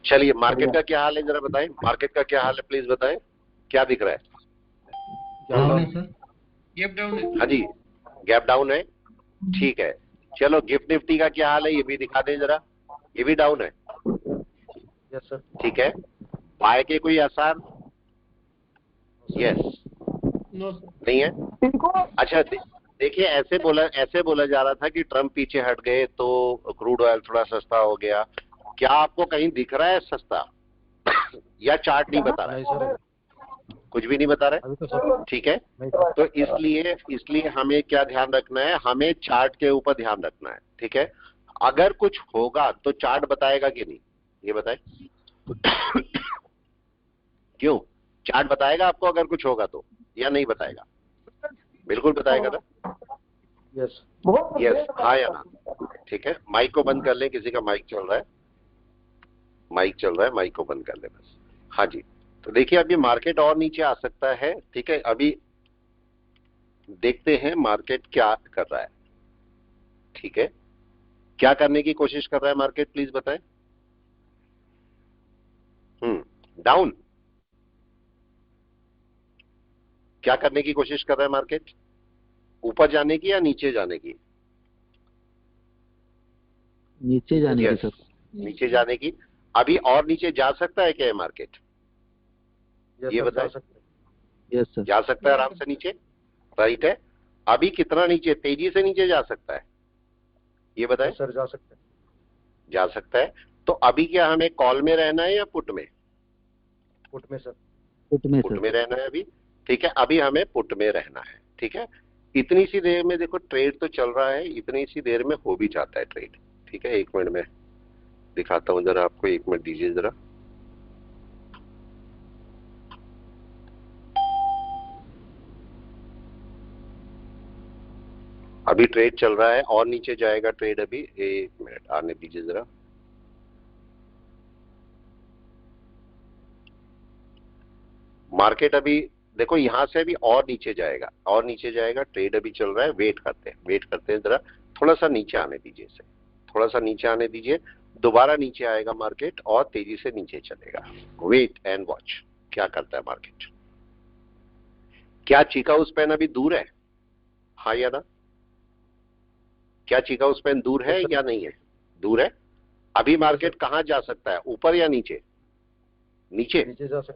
चलिए मार्केट का क्या हाल है जरा बताएं, मार्केट का क्या हाल है प्लीज बताएं, क्या दिख रहा है? डाउन है सर, गैप डाउन है। हाँ जी, गैप डाउन है, ठीक है। चलो गिफ्ट निफ्टी का क्या हाल है ये भी दिखा दें जरा, ये भी डाउन है। Yes sir. ठीक है, बाय के कोई आसार? Yes no sir. नहीं है। अच्छा देखिए ऐसे बोला जा रहा था कि ट्रम्प पीछे हट गए तो क्रूड ऑयल थोड़ा सस्ता हो गया, क्या आपको कहीं दिख रहा है सस्ता या चार्ट नहीं बता रहा है? नहीं सर, कुछ भी नहीं बता रहा अभी तो है, सर ठीक है। नहीं सर। तो इसलिए हमें क्या ध्यान रखना है, हमें चार्ट के ऊपर ध्यान रखना है, ठीक है। अगर कुछ होगा तो चार्ट बताएगा कि नहीं, ये बताए क्यों? चार्ट बताएगा आपको अगर कुछ होगा तो, या नहीं बताएगा? बिल्कुल बताएगा ना। यस यस, हाँ या ना? ठीक है, माइक को बंद कर लें, किसी का माइक चल रहा है, माइक चल रहा है, माइक को बंद कर लें बस। हाँ जी, तो देखिए अभी मार्केट और नीचे आ सकता है, ठीक है। अभी देखते हैं मार्केट क्या कर रहा है, ठीक है। क्या करने की कोशिश कर रहा है मार्केट प्लीज बताएं। डाउन, क्या करने की कोशिश कर रहा है मार्केट? ऊपर जाने की या नीचे जाने की? नीचे जाने की सर। नीचे जाने की। अभी और नीचे जा सकता है क्या ये मार्केट? ये बताएं। यस सर, जा सकता है आराम से नीचे, राइट है। अभी कितना नीचे, तेजी से नीचे जा सकता है, ये बताएं। सर जा सकते हैं। जा सकता है। तो अभी क्या हमें कॉल में रहना है या पुट में? पुट में सर। पुट में पुट सर। में रहना है अभी, ठीक है। अभी हमें पुट में रहना है, ठीक है। इतनी सी देर में देखो ट्रेड तो चल रहा है, इतनी सी देर में हो भी जाता है ट्रेड, ठीक है। 1 मिनट में दिखाता हूं जरा आपको, 1 मिनट दीजिए जरा। अभी ट्रेड चल रहा है और नीचे जाएगा ट्रेड अभी, 1 मिनट आने दीजिए जरा। मार्केट अभी देखो यहां से अभी और नीचे जाएगा, और नीचे जाएगा, ट्रेड अभी चल रहा है, वेट करते हैं जरा, थोड़ा सा नीचे आने दीजिए इसे, थोड़ा सा नीचे आने दीजिए, दोबारा नीचे आएगा मार्केट और तेजी से नीचे चलेगा। वेट एंड वॉच क्या करता है मार्केट। क्या चीका उस पेन अभी दूर है, हाँ या ना? क्या चीका उस पेन दूर है या नहीं है? दूर है। अभी मार्केट कहां जा सकता है, ऊपर या नीचे? नीचे जा सकते,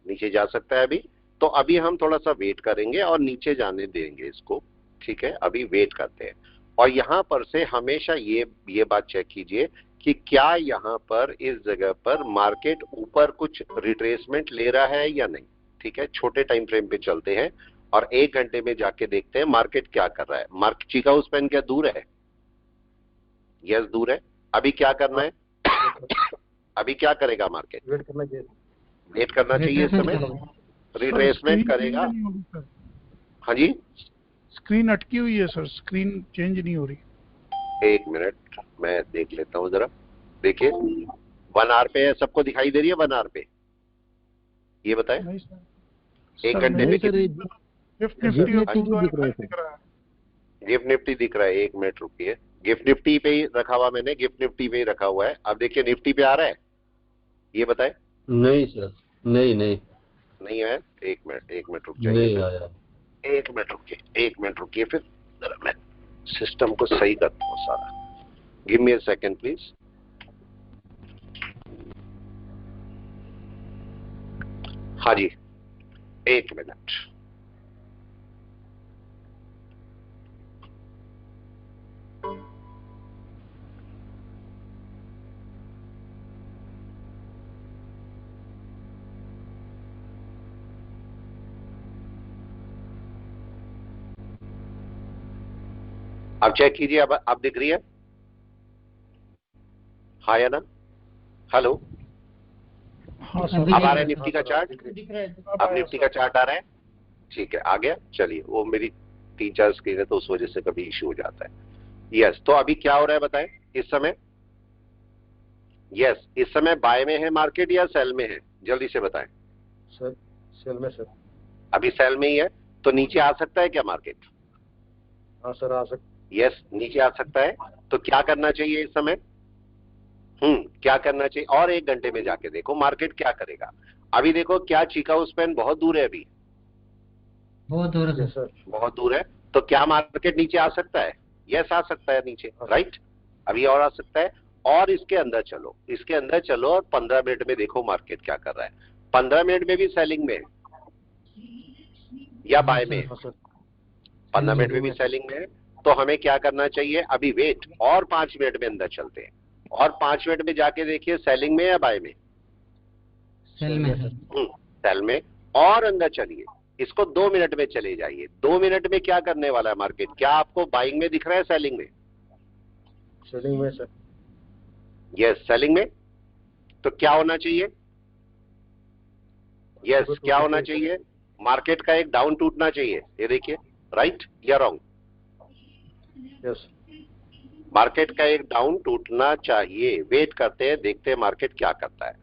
नीचे जा सकता है अभी। तो अभी हम थोड़ा सा वेट करेंगे और नीचे जाने देंगे इसको, ठीक है। अभी वेट करते हैं और यहां पर से हमेशा ये बात चेक कीजिए कि क्या यहां पर इस जगह पर मार्केट ऊपर कुछ रिट्रेसमेंट ले रहा है या नहीं, ठीक है। छोटे टाइम फ्रेम पे चलते हैं और 1 घंटे में जाके देखते हैं मार्केट क्या कर रहा है। मार्केट चीका उस पेन क्या दूर है? यस दूर है। अभी क्या करना है अभी क्या करेगा मार्केट? वेट करना चाहिए। वेट करना चाहिए इस समय, रिट्रेसमेंट करेगा। हाँ जी, स्क्रीन अटकी हुई है सर, स्क्रीन चेंज नहीं हो रही। 1 मिनट मैं देख लेता हूं जरा। देखिए 1 आवर पे है, सबको दिखाई दे रही है 1 आवर पे, ये बताएं। नहीं सर, 1 घंटे में sir gift gift Nifty Nifty दिख रहा है दिख रहा है। गिफ्ट निफ्टी दिख रहा है, 1 मिनट रुकिए। गिफ्ट निफ्टी पे ही रखा हुआ मैंने, गिफ्ट निफ्टी पे ही रखा हुआ है। अब देखिए निफ्टी पे आ रहा है, ये बताएं। नहीं सर, नहीं नहीं नहीं है। 1 मिनट रुक नहीं जाइए, आया। 1 मिनट रुकिए, फिर जरा मैं सिस्टम को सही करता हूँ सारा। Give me a second please. हाँ जी, 1 मिनट। अब चेक कीजिए, अब दिख रही है, हाँ या ना? हेलो, हाँ सर, अब आ रहा है निफ्टी का चार्ट? दिख रहा है। अब निफ्टी का चार्ट आ रहा है, ठीक है आ गया। चलिए, वो मेरी 3-4 स्क्रीन है तो उस वजह से कभी इश्यू हो जाता है। यस, तो अभी क्या हो रहा है बताएं इस समय? यस, इस समय बाय में है मार्केट या सेल में है, जल्दी से बताएं। सर सेल में सर। अभी सेल में ही है, तो नीचे आ सकता है क्या मार्केट? हाँ सर आ सकते। यस, नीचे आ सकता है। तो क्या करना चाहिए इस समय? क्या करना चाहिए? और 1 घंटे में जाके देखो मार्केट क्या करेगा। अभी देखो क्या चिकागो स्पैन बहुत दूर है, अभी बहुत दूर है यस सर। सर। बहुत दूर है, तो क्या मार्केट नीचे आ सकता है? यस आ सकता है नीचे, राइट। अभी और आ सकता है। और इसके अंदर चलो, इसके अंदर चलो और 15 मिनट में देखो मार्केट क्या कर रहा है। 15 मिनट में भी सेलिंग में है या बाय में है? हाँ सर। 15 मिनट में भी सेलिंग में है। तो हमें क्या करना चाहिए? अभी वेट और 5 मिनट में अंदर चलते हैं, और 5 मिनट में जाके देखिए सेलिंग में या बाय में? सेल में सर। सेल में। और अंदर चलिए, इसको 2 मिनट में चले जाइए। 2 मिनट में क्या करने वाला है मार्केट? क्या आपको बाइंग में दिख रहा है, सेलिंग में? सेलिंग में सर। यस, सेलिंग में। तो क्या होना चाहिए? यस, क्या होना चाहिए? मार्केट का एक डाउन टूटना चाहिए, ये देखिए, राइट या रॉन्ग? यस। मार्केट का एक डाउन टूटना चाहिए। वेट करते हैं, देखते हैं मार्केट क्या करता है,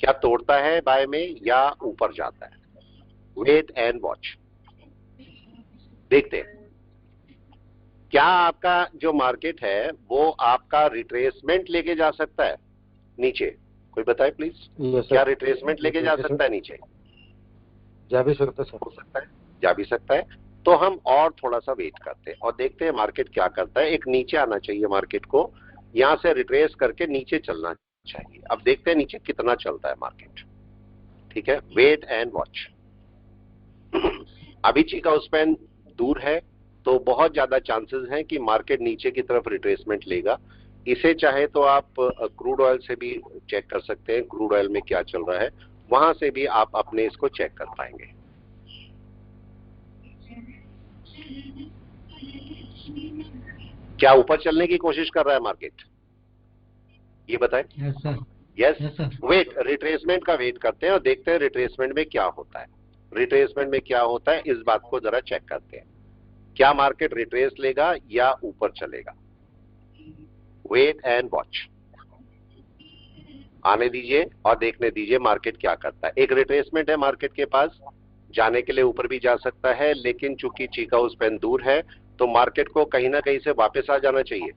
क्या तोड़ता है बाय में या ऊपर जाता है। वेट एंड वॉच, देखते हैं क्या आपका जो मार्केट है वो आपका रिट्रेसमेंट लेके जा सकता है नीचे। कोई बताए प्लीज, यस क्या सर। रिट्रेसमेंट लेके जा सकता है नीचे? जा भी सकता है सर। हो सकता है, जा भी सकता है। तो हम और थोड़ा सा वेट करते हैं और देखते हैं मार्केट क्या करता है। एक नीचे आना चाहिए मार्केट को, यहां से रिट्रेस करके नीचे चलना चाहिए। अब देखते हैं नीचे कितना चलता है मार्केट। ठीक है, वेट एंड वॉच। अभी चिकागो स्पैन दूर है, तो बहुत ज्यादा चांसेस हैं कि मार्केट नीचे की तरफ रिट्रेसमेंट लेगा। इसे चाहे तो आप क्रूड ऑयल से भी चेक कर सकते हैं, क्रूड ऑयल में क्या चल रहा है, वहां से भी आप अपने इसको चेक कर पाएंगे। क्या ऊपर चलने की कोशिश कर रहा है मार्केट? ये बताएं। Yes sir. Yes, yes sir. Wait, retracement का वेट करते हैं और देखते हैं रिट्रेसमेंट में क्या होता है। रिट्रेसमेंट में क्या होता है, इस बात को जरा चेक करते हैं। क्या मार्केट रिट्रेस लेगा या ऊपर चलेगा? वेट एंड वॉच, आने दीजिए और देखने दीजिए मार्केट क्या करता है। एक रिट्रेसमेंट है मार्केट के पास, जाने के लिए ऊपर भी जा सकता है, लेकिन चूंकि चिकागो स्पैन दूर है तो मार्केट को कहीं ना कहीं से वापस आ जाना चाहिए।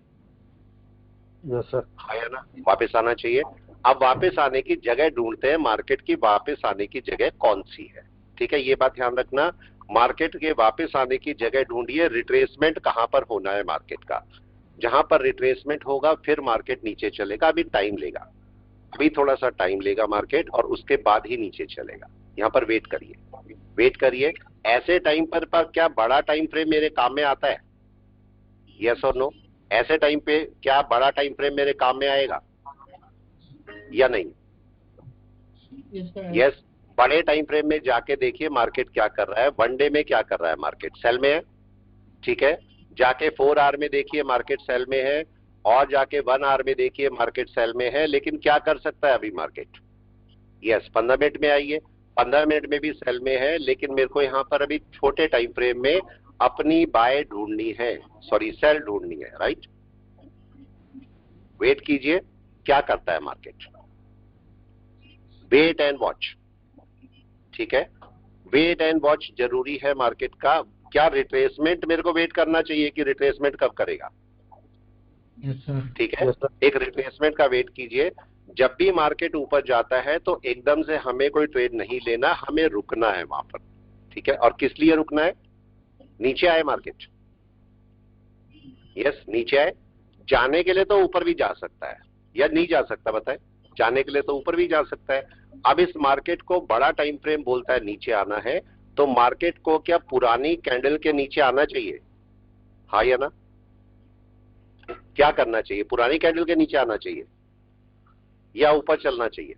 Yes sir. है ना, वापस आना चाहिए। अब वापस आने की जगह ढूंढते हैं, मार्केट की वापस आने की जगह कौन सी है। ठीक है, ये बात ध्यान रखना, मार्केट के वापस आने की जगह ढूंढिए। रिट्रेसमेंट कहां पर होना है मार्केट का? जहां पर रिट्रेसमेंट होगा फिर मार्केट नीचे चलेगा। अभी टाइम लेगा, अभी थोड़ा सा टाइम लेगा मार्केट, और उसके बाद ही नीचे चलेगा। यहां पर वेट करिए, वेट करिए। ऐसे टाइम पर क्या बड़ा टाइम फ्रेम मेरे काम में आता है? यस और नो? ऐसे टाइम पे क्या बड़ा टाइम फ्रेम मेरे काम में आएगा या नहीं? यस, बड़े टाइम फ्रेम में जाके देखिए मार्केट क्या कर रहा है। 1 डे में क्या कर रहा है मार्केट? सेल में है। ठीक है, जाके 4 आवर में देखिए मार्केट सेल में है, और जाके 1 आवर में देखिए मार्केट सेल में है। लेकिन क्या कर सकता है अभी मार्केट? यस, 15 मिनट में आइए, 15 मिनट में भी सेल में है, लेकिन मेरे को यहां पर अभी छोटे टाइम फ्रेम में अपनी बाय ढूंढनी है, सॉरी सेल ढूंढनी है, राइट। वेट कीजिए, क्या करता है मार्केट। वेट एंड वॉच, ठीक है, वेट एंड वॉच जरूरी है मार्केट का। क्या रिट्रेसमेंट मेरे को वेट करना चाहिए कि रिट्रेसमेंट कब करेगा? Yes sir. ठीक है, यस सर। एक रिट्रेसमेंट का वेट कीजिए। जब भी मार्केट ऊपर जाता है तो एकदम से हमें कोई ट्रेड नहीं लेना, हमें रुकना है वहां पर। ठीक है, और किस लिए रुकना है? नीचे आए मार्केट, यस नीचे आए। जाने के लिए तो ऊपर भी जा सकता है या नहीं जा सकता, बताए? जाने के लिए तो ऊपर भी जा सकता है। अब इस मार्केट को बड़ा टाइम फ्रेम बोलता है नीचे आना है, तो मार्केट को क्या पुरानी कैंडल के नीचे आना चाहिए? हाँ या ना? क्या करना चाहिए? पुरानी कैंडल के नीचे आना चाहिए या ऊपर चलना चाहिए?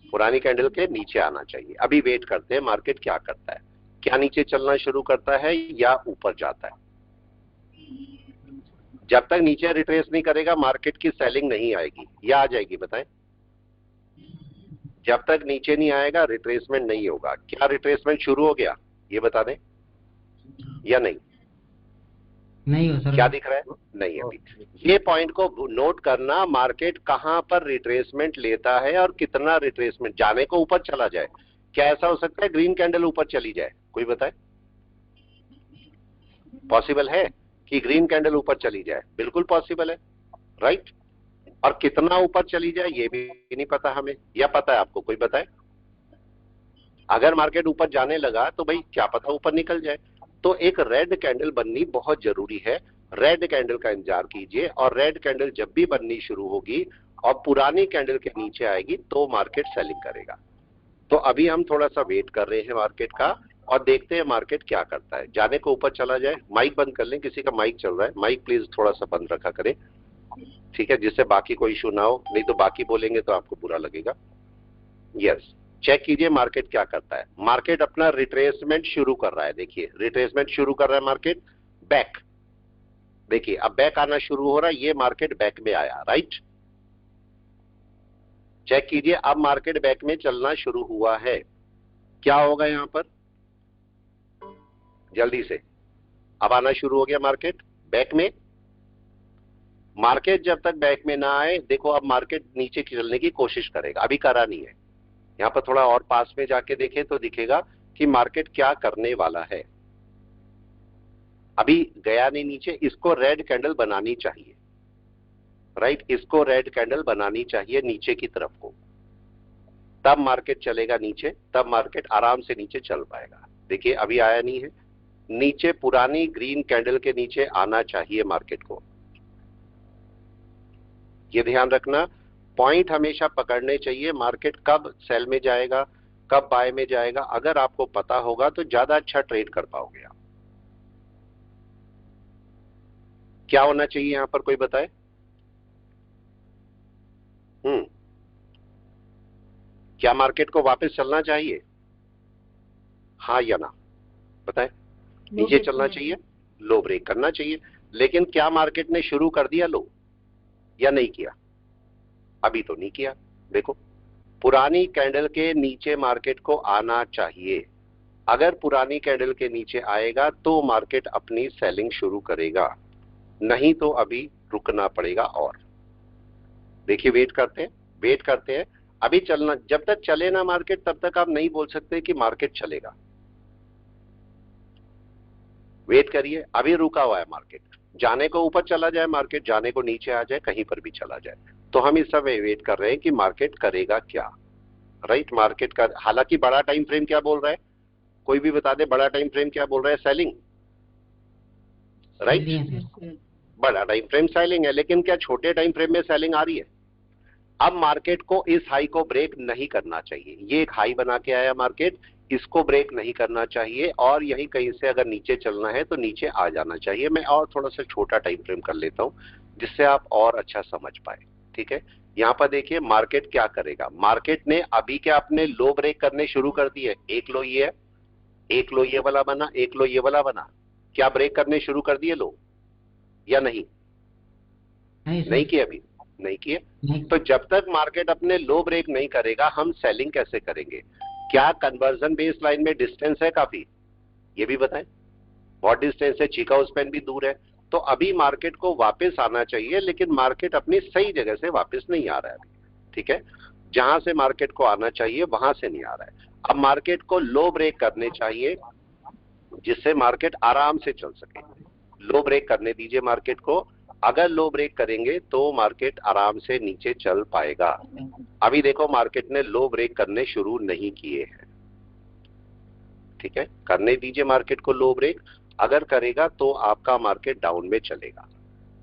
पुरानी कैंडल के नीचे आना चाहिए। अभी वेट करते हैं मार्केट क्या करता है, क्या नीचे चलना शुरू करता है या ऊपर जाता है। जब तक नीचे रिट्रेस नहीं करेगा मार्केट की सेलिंग नहीं आएगी या आ जाएगी, बताएं? जब तक नीचे नहीं आएगा रिट्रेसमेंट नहीं होगा। क्या रिट्रेसमेंट शुरू हो गया, ये बता दें या नहीं? नहीं हो सर। क्या दिख रहा है? नहीं अभी। ये पॉइंट को नोट करना, मार्केट कहां पर रिट्रेसमेंट लेता है और कितना रिट्रेसमेंट। जाने को ऊपर चला जाए, क्या ऐसा हो सकता है ग्रीन कैंडल ऊपर चली जाए? कोई बताए? पॉसिबल है कि ग्रीन कैंडल ऊपर चली जाए? बिल्कुल पॉसिबल है, राइट। और कितना ऊपर चली जाए ये भी नहीं पता हमें, या पता है आपको, कोई बताए? अगर मार्केट ऊपर जाने लगा तो भाई क्या पता ऊपर निकल जाए। तो एक रेड कैंडल बननी बहुत जरूरी है, रेड कैंडल का इंतजार कीजिए, और रेड कैंडल जब भी बननी शुरू होगी और पुरानी कैंडल के नीचे आएगी तो मार्केट सेलिंग करेगा। तो अभी हम थोड़ा सा वेट कर रहे हैं मार्केट का, और देखते हैं मार्केट क्या करता है। जाने को ऊपर चला जाए, माइक बंद कर लें, किसी का माइक चल रहा है, माइक प्लीज थोड़ा सा बंद रखा करें, ठीक है, जिससे बाकी कोई इशू ना हो, नहीं तो बाकी बोलेंगे तो आपको बुरा लगेगा। यस, चेक कीजिए मार्केट क्या करता है। मार्केट अपना रिट्रेसमेंट शुरू कर रहा है, देखिए रिट्रेसमेंट शुरू कर रहा है मार्केट, बैक, देखिए अब बैक आना शुरू हो रहा है, ये मार्केट बैक में आया, राइट। चेक कीजिए अब मार्केट बैक में चलना शुरू हुआ है, क्या होगा यहां पर, जल्दी से, अब आना शुरू हो गया मार्केट बैक में। मार्केट जब तक बैक में ना आए, देखो अब मार्केट नीचे चलने की कोशिश करेगा, अभी करा नहीं है। यहां पर थोड़ा और पास में जाके देखें तो दिखेगा कि मार्केट क्या करने वाला है। अभी गया नहीं नीचे, इसको रेड कैंडल बनानी चाहिए, राइट, इसको रेड कैंडल बनानी चाहिए नीचे की तरफ को, तब मार्केट चलेगा नीचे, तब मार्केट आराम से नीचे चल पाएगा। देखिए अभी आया नहीं है नीचे, पुरानी ग्रीन कैंडल के नीचे आना चाहिए मार्केट को, ये ध्यान रखना। पॉइंट हमेशा पकड़ने चाहिए, मार्केट कब सेल में जाएगा कब बाय में जाएगा, अगर आपको पता होगा तो ज्यादा अच्छा ट्रेड कर पाओगे आप। क्या होना चाहिए यहां पर, कोई बताए? क्या मार्केट को वापस चलना चाहिए, हाँ या ना, बताएं। नीचे चलना चाहिए, लो ब्रेक करना चाहिए, लेकिन क्या मार्केट ने शुरू कर दिया लो या नहीं किया? अभी तो नहीं किया। देखो पुरानी कैंडल के नीचे मार्केट को आना चाहिए, अगर पुरानी कैंडल के नीचे आएगा तो मार्केट अपनी सेलिंग शुरू करेगा, नहीं तो अभी रुकना पड़ेगा। और देखिए वेट करते हैं, वेट करते हैं, अभी चलना, जब तक चले ना मार्केट तब तक आप नहीं बोल सकते कि मार्केट चलेगा। वेट करिए, अभी रुका हुआ है मार्केट, जाने को ऊपर चला जाए मार्केट, जाने को नीचे आ जाए, कहीं पर भी चला जाए, तो हम इस समय वेट कर रहे हैं कि मार्केट करेगा क्या, राइट। मार्केट का हालांकि बड़ा टाइम फ्रेम क्या बोल रहा है, कोई भी बता दे, बड़ा टाइम फ्रेम क्या बोल रहा है, सेलिंग, राइट, बड़ा टाइम फ्रेम सेलिंग है, लेकिन क्या छोटे टाइम फ्रेम में सेलिंग आ रही है? अब मार्केट को इस हाई को ब्रेक नहीं करना चाहिए, ये एक हाई बना के आया मार्केट, इसको ब्रेक नहीं करना चाहिए, और यही कहीं से अगर नीचे चलना है तो नीचे आ जाना चाहिए। मैं और थोड़ा सा छोटा टाइम फ्रेम कर लेता हूं जिससे आप और अच्छा समझ पाए, ठीक है। यहां पर देखिए मार्केट क्या करेगा, मार्केट ने अभी क्या अपने लो ब्रेक करने शुरू कर दिए, एक लो ये है, एक लो ये वाला बना, एक लो ये वाला बना, क्या ब्रेक करने शुरू कर दिए लो या नहीं? नहीं किए, अभी नहीं किए। तो जब तक मार्केट अपने लो ब्रेक नहीं करेगा हम सेलिंग कैसे करेंगे? क्या कन्वर्जन बेस लाइन में डिस्टेंस है काफी, ये भी बताएं, बहुत डिस्टेंस है, चिकागो स्पैन भी दूर है, तो अभी मार्केट को वापस आना चाहिए, लेकिन मार्केट अपनी सही जगह से वापस नहीं आ रहा है अभी, ठीक है, जहां से मार्केट को आना चाहिए वहां से नहीं आ रहा है। अब मार्केट को लो ब्रेक करने चाहिए जिससे मार्केट आराम से चल सके, लो ब्रेक करने दीजिए मार्केट को, अगर लो ब्रेक करेंगे तो मार्केट आराम से नीचे चल पाएगा। अभी देखो मार्केट ने लो ब्रेक करने शुरू नहीं किए हैं, ठीक है, करने दीजिए मार्केट को लो ब्रेक, अगर करेगा तो आपका मार्केट डाउन में चलेगा।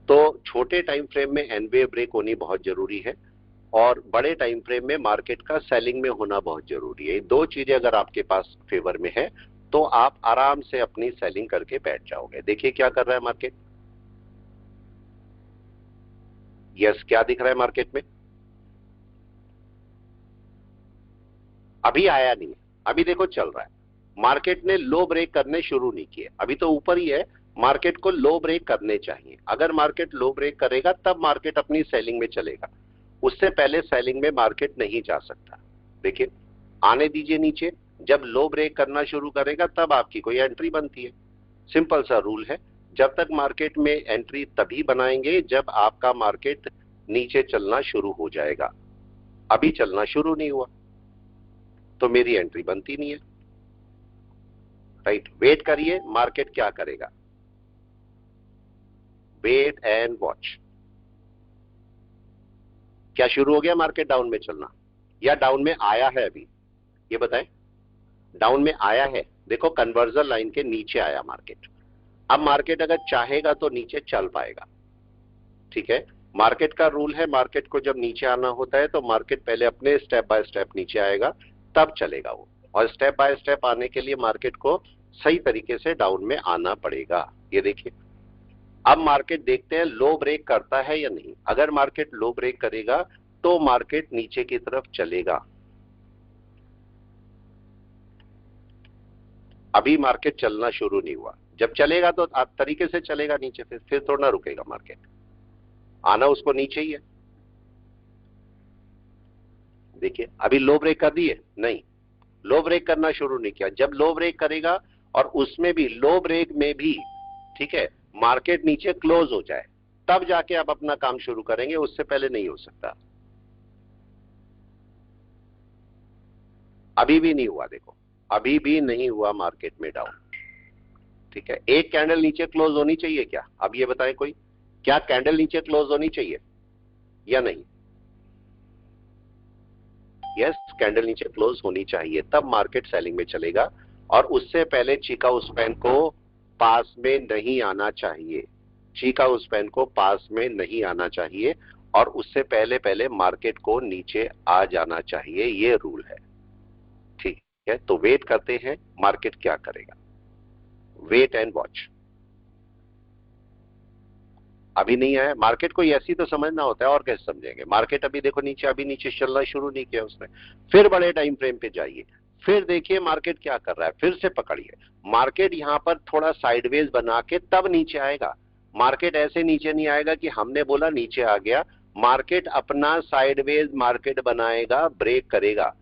तो छोटे टाइम फ्रेम में एन वेव ब्रेक होनी बहुत जरूरी है, और बड़े टाइम फ्रेम में मार्केट का सेलिंग में होना बहुत जरूरी है। दो चीजें अगर आपके पास फेवर में है तो आप आराम से अपनी सेलिंग करके बैठ जाओगे। देखिए क्या कर रहा है मार्केट, यस, क्या दिख रहा है मार्केट में, अभी आया नहीं है, अभी देखो चल रहा है, मार्केट ने लो ब्रेक करने शुरू नहीं किए, अभी तो ऊपर ही है, मार्केट को लो ब्रेक करने चाहिए, अगर मार्केट लो ब्रेक करेगा तब मार्केट अपनी सेलिंग में चलेगा, उससे पहले सेलिंग में मार्केट नहीं जा सकता। देखिए आने दीजिए नीचे, जब लो ब्रेक करना शुरू करेगा तब आपकी कोई एंट्री बनती है, सिंपल सा रूल है। जब तक मार्केट में एंट्री तभी बनाएंगे जब आपका मार्केट नीचे चलना शुरू हो जाएगा, अभी चलना शुरू नहीं हुआ तो मेरी एंट्री बनती नहीं है, राइट। वेट करिए मार्केट क्या करेगा, वेट एंड वॉच। क्या शुरू हो गया मार्केट डाउन में चलना, या डाउन में आया है अभी, ये बताएं। डाउन में आया है, देखो कन्वर्जन लाइन के नीचे आया मार्केट। अब मार्केट अगर चाहेगा तो नीचे चल पाएगा, ठीक है। मार्केट का रूल है, मार्केट को जब नीचे आना होता है तो मार्केट पहले अपने स्टेप बाय स्टेप नीचे आएगा, तब चलेगा वो। और स्टेप बाय स्टेप आने के लिए मार्केट को सही तरीके से डाउन में आना पड़ेगा। ये देखिए, अब मार्केट देखते हैं लो ब्रेक करता है या नहीं। अगर मार्केट लो ब्रेक करेगा तो मार्केट नीचे की तरफ चलेगा। अभी मार्केट चलना शुरू नहीं हुआ, जब चलेगा तो तरीके से चलेगा नीचे, फिर थोड़ा ना रुकेगा मार्केट, आना उसको नीचे ही है। देखिए अभी लो ब्रेक कर दिए, नहीं, लो ब्रेक करना शुरू नहीं किया। जब लो ब्रेक करेगा और उसमें भी लो ब्रेक में भी, ठीक है, मार्केट नीचे क्लोज हो जाए, तब जाके आप अपना काम शुरू करेंगे, उससे पहले नहीं हो सकता। अभी भी नहीं हुआ, देखो अभी भी नहीं हुआ मार्केट में डाउन, ठीक है। एक कैंडल नीचे क्लोज होनी चाहिए क्या? अब ये बताएं कोई, क्या कैंडल नीचे क्लोज होनी चाहिए या नहीं? यस, कैंडल नीचे क्लोज होनी चाहिए, तब मार्केट सेलिंग में चलेगा। और उससे पहले चिकागो स्पैन को पास में नहीं आना चाहिए, चिकागो स्पैन को पास में नहीं आना चाहिए, और उससे पहले पहले मार्केट को नीचे आ जाना चाहिए, ये रूल है, ठीक है। तो वेट करते हैं मार्केट क्या करेगा, वेट एंड वॉच। अभी नहीं आया मार्केट को, ऐसी तो समझना होता है, और कैसे समझेंगे। मार्केट अभी देखो नीचे, अभी नीचे चलना शुरू नहीं किया उसने। फिर बड़े टाइम फ्रेम पे जाइए, फिर देखिए मार्केट क्या कर रहा है, फिर से पकड़िए। मार्केट यहां पर थोड़ा साइडवेज बना के तब नीचे आएगा। मार्केट ऐसे नीचे नहीं आएगा कि हमने बोला नीचे आ गया। मार्केट अपना साइडवेज मार्केट बनाएगा, ब्रेक करेगा,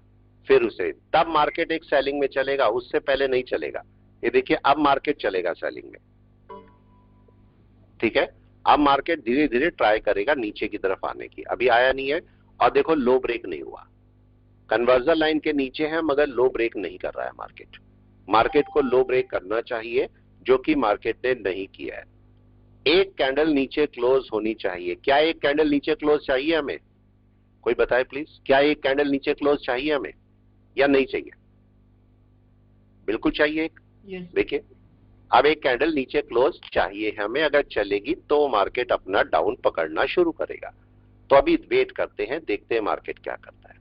फिर उसे तब मार्केट एक सेलिंग में चलेगा, उससे पहले नहीं चलेगा। ये देखिए अब मार्केट चलेगा सेलिंग में, ठीक है। अब मार्केट धीरे धीरे ट्राई करेगा नीचे की तरफ आने की, अभी आया नहीं है। और देखो लो ब्रेक नहीं हुआ, कन्वर्जन लाइन के नीचे है मगर लो ब्रेक नहीं कर रहा है मार्केट। मार्केट को लो ब्रेक करना चाहिए, जो कि मार्केट ने नहीं किया है। एक कैंडल नीचे क्लोज होनी चाहिए। क्या एक कैंडल नीचे क्लोज चाहिए हमें? कोई बताए प्लीज, क्या एक कैंडल नीचे क्लोज चाहिए हमें या नहीं चाहिए? बिल्कुल चाहिए एक। देखिए अब एक कैंडल नीचे क्लोज चाहिए हमें, अगर चलेगी तो मार्केट अपना डाउन पकड़ना शुरू करेगा। तो अभी वेट करते हैं, देखते हैं मार्केट क्या करता है।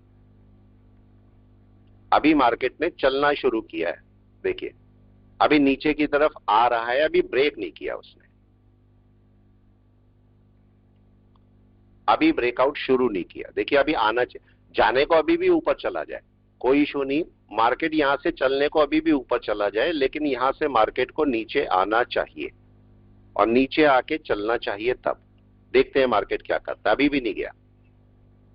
अभी मार्केट ने चलना शुरू किया है, देखिए अभी नीचे की तरफ आ रहा है, अभी ब्रेक नहीं किया उसने, अभी ब्रेकआउट शुरू नहीं किया। देखिए अभी आना चाहिए, जाने को अभी भी ऊपर चला जाए कोई इशू नहीं, मार्केट यहां से चलने को अभी भी ऊपर चला जाए, लेकिन यहां से मार्केट को नीचे आना चाहिए और नीचे आके चलना चाहिए। तब देखते हैं मार्केट क्या करता है। अभी भी नहीं गया,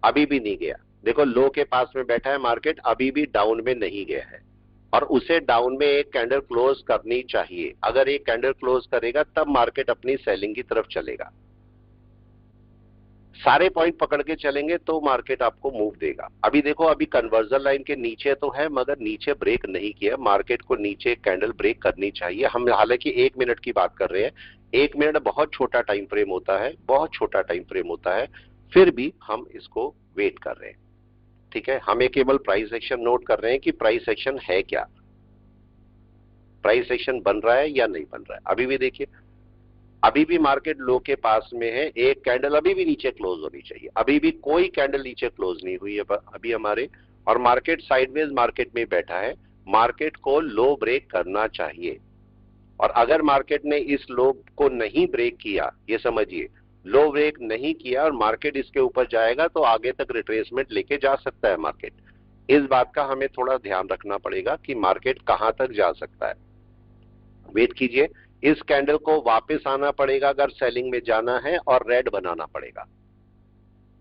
अभी भी नहीं गया। देखो लो के पास में बैठा है मार्केट, अभी भी डाउन में नहीं गया है, और उसे डाउन में एक कैंडल क्लोज करनी चाहिए। अगर एक कैंडल क्लोज करेगा तब मार्केट अपनी सेलिंग की तरफ चलेगा। सारे पॉइंट पकड़ के चलेंगे तो मार्केट आपको मूव देगा। अभी देखो अभी कन्वर्जन लाइन के नीचे तो है मगर नीचे ब्रेक नहीं किया। मार्केट को नीचे कैंडल ब्रेक करनी चाहिए। हम हालांकि 1 मिनट की बात कर रहे हैं, 1 मिनट बहुत छोटा टाइम फ्रेम होता है, बहुत छोटा टाइम फ्रेम होता है, फिर भी हम इसको वेट कर रहे हैं, ठीक है। हमें केवल प्राइस एक्शन नोट कर रहे हैं कि प्राइस एक्शन है क्या, प्राइस एक्शन बन रहा है या नहीं बन रहा है। अभी भी देखिए अभी भी मार्केट लो के पास में है, एक कैंडल अभी भी नीचे क्लोज होनी चाहिए, अभी भी कोई कैंडल नीचे क्लोज नहीं हुई है अभी हमारे, और मार्केट साइडवेज मार्केट में बैठा है। मार्केट को लो ब्रेक करना चाहिए, और अगर मार्केट ने इस लो को नहीं ब्रेक किया, ये समझिए लो ब्रेक नहीं किया और मार्केट इसके ऊपर जाएगा तो आगे तक रिट्रेसमेंट लेके जा सकता है मार्केट। इस बात का हमें थोड़ा ध्यान रखना पड़ेगा कि मार्केट कहां तक जा सकता है। वेट कीजिए, इस कैंडल को वापस आना पड़ेगा अगर सेलिंग में जाना है, और रेड बनाना पड़ेगा,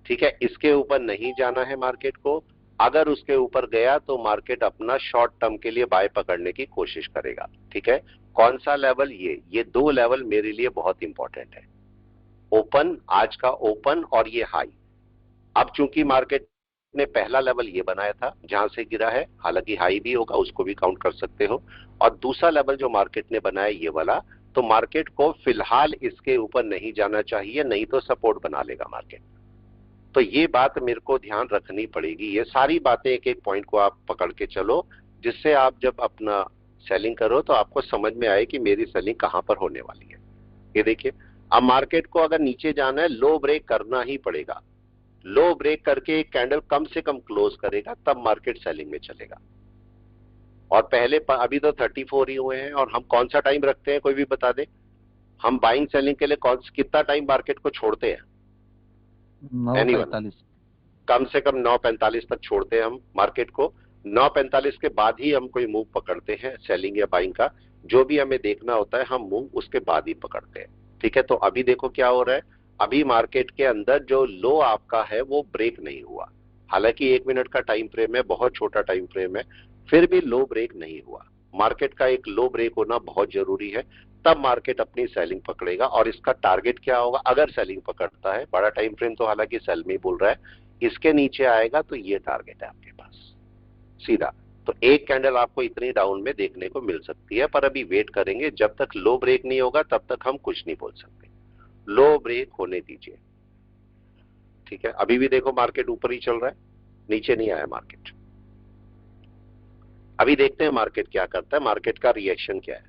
ठीक है। इसके ऊपर नहीं जाना है मार्केट को। अगर उसके ऊपर गया तो मार्केट अपना शॉर्ट टर्म के लिए बाय पकड़ने की कोशिश करेगा, ठीक है। कौन सा लेवल? ये 2 लेवल मेरे लिए बहुत इंपॉर्टेंट है, ओपन, आज का ओपन और ये हाई। अब चूंकि मार्केट ने पहला लेवल ये बनाया था जहां से गिरा है, हालांकि हाई भी होगा, उसको भी काउंट कर सकते हो, और दूसरा लेवल जो मार्केट ने बनाया ये वाला, तो मार्केट को फिलहाल इसके ऊपर नहीं जाना चाहिए, नहीं तो सपोर्ट बना लेगा मार्केट। तो ये बात मेरे को ध्यान रखनी पड़ेगी। ये सारी बातें एक एक पॉइंट को आप पकड़ के चलो, जिससे आप जब अपना सेलिंग करो तो आपको समझ में आए कि मेरी सेलिंग कहां पर होने वाली है। ये देखिए, अब मार्केट को अगर नीचे जाना है लो ब्रेक करना ही पड़ेगा। लो ब्रेक करके एक कैंडल कम से कम क्लोज करेगा, तब मार्केट सेलिंग में चलेगा। और पहले अभी तो 34 ही हुए हैं, और हम कौन सा टाइम रखते हैं, कोई भी बता दे। हम बाइंग सेलिंग के लिए कितना टाइम मार्केट को छोड़ते हैं? 9:45। कम से कम 9:45 तक छोड़ते हैं हम मार्केट को। 9:45 के बाद ही हम कोई मूव पकड़ते हैं, सेलिंग या बाइंग का। जो भी हमें देखना होता है हम मूव उसके बाद ही पकड़ते हैं। ठीक है, तो अभी देखो क्या हो रहा है। अभी मार्केट के अंदर जो लो आपका है वो ब्रेक नहीं हुआ। हालांकि 1 मिनट का टाइम फ्रेम है, बहुत छोटा टाइम फ्रेम है, फिर भी लो ब्रेक नहीं हुआ। मार्केट का एक लो ब्रेक होना बहुत जरूरी है, तब मार्केट अपनी सेलिंग पकड़ेगा। और इसका टारगेट क्या होगा अगर सेलिंग पकड़ता है? बड़ा टाइम फ्रेम तो हालांकि सेल में ही बोल रहा है, इसके नीचे आएगा तो ये टारगेट है आपके पास सीधा। तो एक कैंडल आपको इतनी डाउन में देखने को मिल सकती है, पर अभी वेट करेंगे। जब तक लो ब्रेक नहीं होगा तब तक हम कुछ नहीं बोल सकते। लो ब्रेक होने दीजिए। ठीक है, अभी भी देखो मार्केट ऊपर ही चल रहा है, नीचे नहीं आया मार्केट। अभी देखते हैं मार्केट क्या करता है, मार्केट का रिएक्शन क्या है।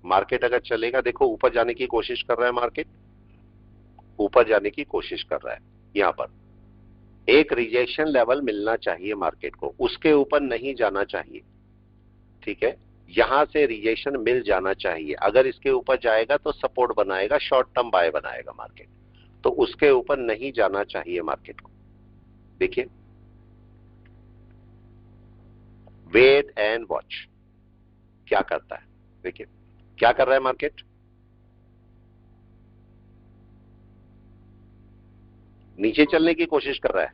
मार्केट अगर चलेगा, देखो ऊपर जाने की कोशिश कर रहा है, मार्केट ऊपर जाने की कोशिश कर रहा है। यहां पर एक रिजेक्शन लेवल मिलना चाहिए मार्केट को, उसके ऊपर नहीं जाना चाहिए। ठीक है, यहां से रिजेक्शन मिल जाना चाहिए। अगर इसके ऊपर जाएगा तो सपोर्ट बनाएगा, शॉर्ट टर्म बाय बनाएगा मार्केट, तो उसके ऊपर नहीं जाना चाहिए मार्केट को। देखिए, वेट एंड वॉच क्या करता है। देखिए क्या कर रहा है मार्केट, नीचे चलने की कोशिश कर रहा है।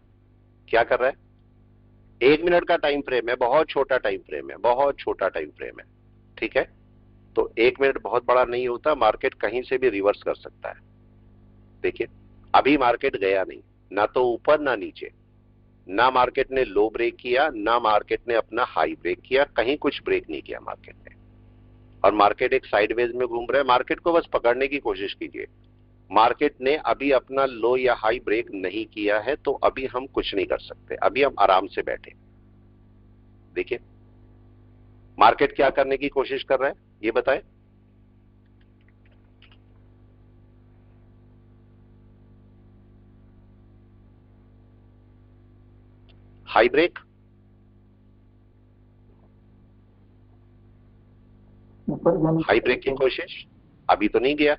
क्या कर रहा है? 1 मिनट का टाइम फ्रेम है, बहुत छोटा टाइम फ्रेम है, बहुत छोटा टाइम फ्रेम है। ठीक है, तो 1 मिनट बहुत बड़ा नहीं होता, मार्केट कहीं से भी रिवर्स कर सकता है। देखिए अभी मार्केट गया नहीं, ना तो ऊपर ना नीचे, ना मार्केट ने लो ब्रेक किया, ना मार्केट ने अपना हाई ब्रेक किया, कहीं कुछ ब्रेक नहीं किया मार्केट ने। और मार्केट एक साइडवेज में घूम रहा है। मार्केट को बस पकड़ने की कोशिश कीजिए। मार्केट ने अभी अपना लो या हाई ब्रेक नहीं किया है, तो अभी हम कुछ नहीं कर सकते, अभी हम आराम से बैठे। देखिए मार्केट क्या करने की कोशिश कर रहा है, ये बताएं। हाई ब्रेक, हाई ब्रेक की कोशिश अभी तो नहीं गया।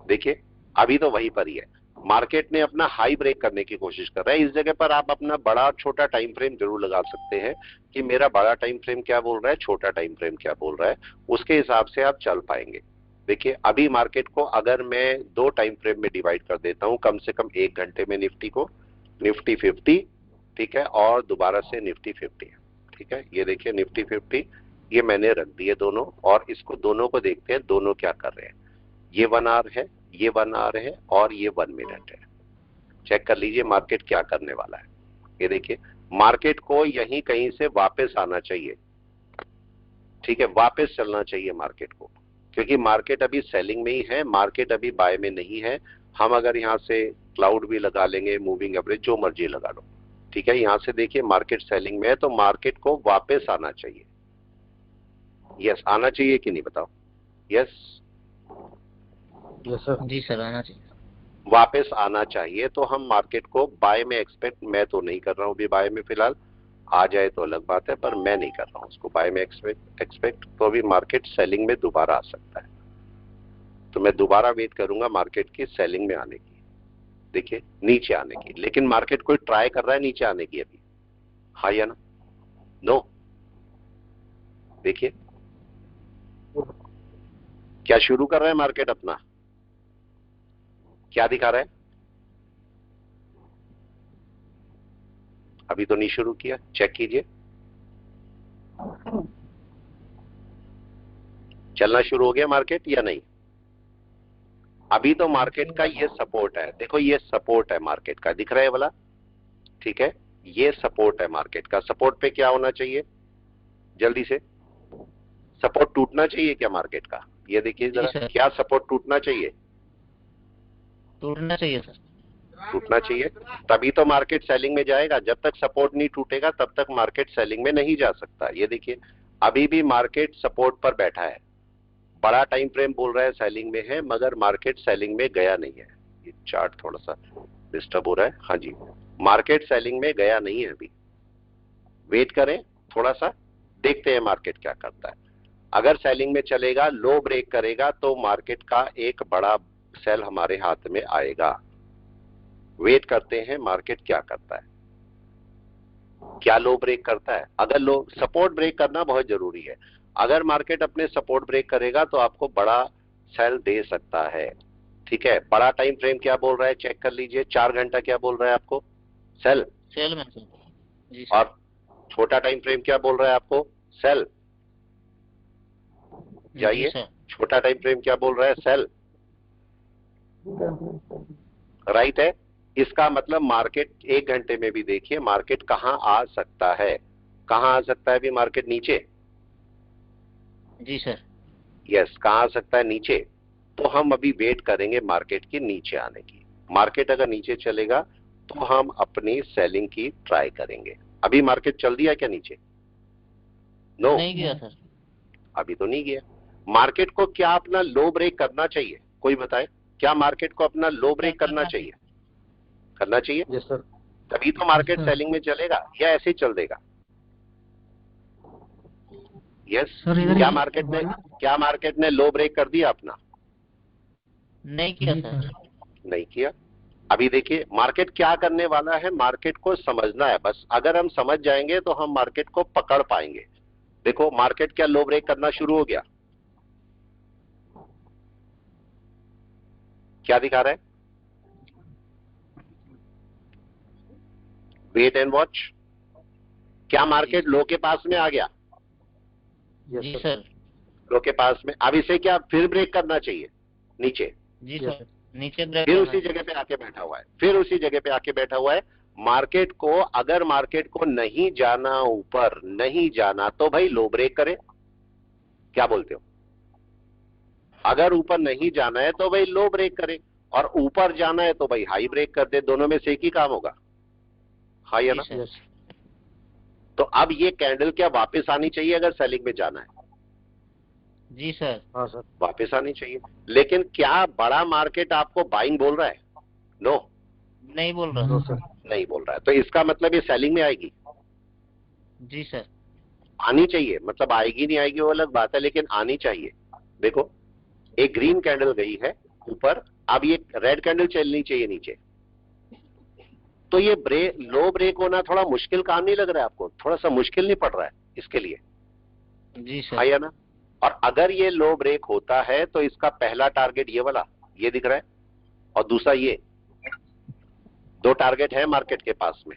देखिए अभी तो वहीं पर ही है। मार्केट ने अपना हाई ब्रेक करने की कोशिश कर रहा है। इस जगह पर आप अपना बड़ा छोटा टाइम फ्रेम जरूर लगा सकते हैं कि मेरा बड़ा टाइम फ्रेम क्या बोल रहा है, छोटा टाइम फ्रेम क्या बोल रहा है, उसके हिसाब से आप चल पाएंगे। देखिए अभी मार्केट को अगर मैं 2 टाइम फ्रेम में डिवाइड कर देता हूं, कम से कम 1 घंटे में निफ्टी को, निफ्टी 50, ठीक है, और दोबारा से निफ्टी 50, ठीक है। ये देखिए निफ्टी 50, ये मैंने रख दिए दोनों, और इसको दोनों को देखते हैं दोनों क्या कर रहे हैं। ये 1 आवर है, ये 1 आवर है, और ये 1 मिनट है। चेक कर लीजिए मार्केट क्या करने वाला है। ये देखिए मार्केट को यहीं कहीं से वापस आना चाहिए, ठीक है, वापस चलना चाहिए मार्केट को, क्योंकि मार्केट अभी सेलिंग में ही है, मार्केट अभी बाय में नहीं है। हम अगर यहां से क्लाउड भी लगा लेंगे, मूविंग एवरेज जो मर्जी लगा लो, ठीक है, यहां से देखिए मार्केट सेलिंग में है, तो मार्केट को वापस आना चाहिए। यस, आना चाहिए कि नहीं बताओ। Yes yes sir. जी सर, आना चाहिए। वापस आना चाहिए। तो हम मार्केट को बाय में एक्सपेक्ट, मैं तो नहीं कर रहा हूं अभी बाय में, फिलहाल आ जाए तो अलग बात है, पर मैं नहीं कर रहा हूं उसको बाय में एक्सपेक्ट। तो अभी मार्केट सेलिंग में दोबारा आ सकता है, तो मैं दोबारा वेट करूंगा मार्केट की सेलिंग में आने की, देखिए नीचे आने की। लेकिन मार्केट कोई ट्राई कर रहा है नीचे आने की अभी, हाँ या ना, नो। देखिए क्या शुरू कर रहा है मार्केट अपना, क्या दिखा रहा है, अभी तो नहीं शुरू किया। चेक कीजिए, चलना शुरू हो गया मार्केट या नहीं। अभी तो मार्केट का ये सपोर्ट है, देखो ये सपोर्ट है मार्केट का, दिख रहा है वाला, ठीक है, ये सपोर्ट है मार्केट का। सपोर्ट पे क्या होना चाहिए, जल्दी से सपोर्ट टूटना चाहिए क्या मार्केट का, ये देखिए जरा, क्या सपोर्ट टूटना चाहिए, तोड़ना चाहिए सर। टूटना चाहिए, तभी तो मार्केट सेलिंग में जाएगा। जब तक सपोर्ट नहीं टूटेगा तब तक मार्केट सेलिंग में नहीं जा सकता। ये देखिए अभी भी मार्केट सपोर्ट पर बैठा है, बड़ा टाइम फ्रेम बोल रहा है सेलिंग में है, मगर मार्केट सेलिंग में गया नहीं है। ये चार्ट थोड़ा सा डिस्टर्ब हो रहा है। हाँ जी, मार्केट सेलिंग में गया नहीं है अभी, वेट करें थोड़ा सा, देखते हैं मार्केट क्या करता है। अगर सेलिंग में चलेगा, लो ब्रेक करेगा तो मार्केट का एक बड़ा सेल हमारे हाथ में आएगा। वेट करते हैं मार्केट क्या करता है, क्या लो ब्रेक करता है। अगर लो सपोर्ट ब्रेक करना बहुत जरूरी है। अगर मार्केट अपने सपोर्ट ब्रेक करेगा तो आपको बड़ा सेल दे सकता है। ठीक है, बड़ा टाइम फ्रेम क्या बोल रहा है चेक कर लीजिए। 4 घंटा क्या बोल रहा है आपको, सेल में जी सर। और छोटा टाइम फ्रेम क्या बोल रहा है आपको, सेल। जाइए, छोटा टाइम फ्रेम क्या बोल रहा है, सेल। राइट है। इसका मतलब मार्केट 1 घंटे में भी देखिए मार्केट कहां आ सकता है, कहां आ सकता है अभी मार्केट, नीचे। जी सर। यस, कहां आ सकता है, नीचे। तो हम अभी वेट करेंगे मार्केट के नीचे आने की। मार्केट अगर नीचे चलेगा तो हम अपनी सेलिंग की ट्राई करेंगे। अभी मार्केट चल दिया क्या नीचे, नो नहीं गया सर, अभी तो नहीं गया। मार्केट को क्या अपना लो ब्रेक करना चाहिए, कोई बताए, क्या मार्केट को अपना लो ब्रेक करना चाहिए, करना चाहिए? Yes sir. तभी तो मार्केट सेलिंग में चलेगा, या ऐसे ही चल देगा? यस, क्या मार्केट ने लो ब्रेक कर दिया अपना? नहीं किया सर, नहीं किया। अभी देखिए मार्केट क्या करने वाला है, मार्केट को समझना है बस। अगर हम समझ जाएंगे तो हम मार्केट को पकड़ पाएंगे। देखो मार्केट क्या लो ब्रेक करना शुरू हो गया, क्या दिखा रहा है, वेट एंड वॉच। क्या मार्केट लो के पास में आ गया? जी सर। लो के पास में। अब इसे क्या फिर ब्रेक करना चाहिए नीचे? जी सर, नीचे ब्रेक फिर उसी जगह पे आके बैठा हुआ है, फिर उसी जगह पे आके बैठा हुआ है। मार्केट को अगर मार्केट को नहीं जाना, ऊपर नहीं जाना, तो भाई लो ब्रेक करे। क्या बोलते हो? अगर ऊपर नहीं जाना है तो भाई लो ब्रेक करे, और ऊपर जाना है तो भाई हाई ब्रेक कर दे। दोनों में से एक ही काम होगा, हाँ या ना? तो अब ये कैंडल क्या वापस आनी चाहिए अगर सेलिंग में जाना है? जी सर। हाँ सर, वापस आनी चाहिए। लेकिन क्या बड़ा मार्केट आपको बाइंग बोल रहा है? नो, नहीं बोल रहा नो सर। नहीं बोल रहा है। तो इसका मतलब ये सेलिंग में आएगी? जी सर। आनी चाहिए, मतलब आएगी नहीं आएगी वो अलग बात है, लेकिन आनी चाहिए। देखो एक ग्रीन कैंडल गई है ऊपर, अब ये रेड कैंडल चलनी चाहिए नीचे। तो ये लो ब्रेक होना थोड़ा मुश्किल काम नहीं लग रहा है आपको? थोड़ा सा मुश्किल नहीं पड़ रहा है इसके लिए? जी सर। हाँ या ना? और अगर ये लो ब्रेक होता है तो इसका पहला टारगेट ये वाला, ये दिख रहा है, और दूसरा ये, 2 टारगेट है मार्केट के पास में,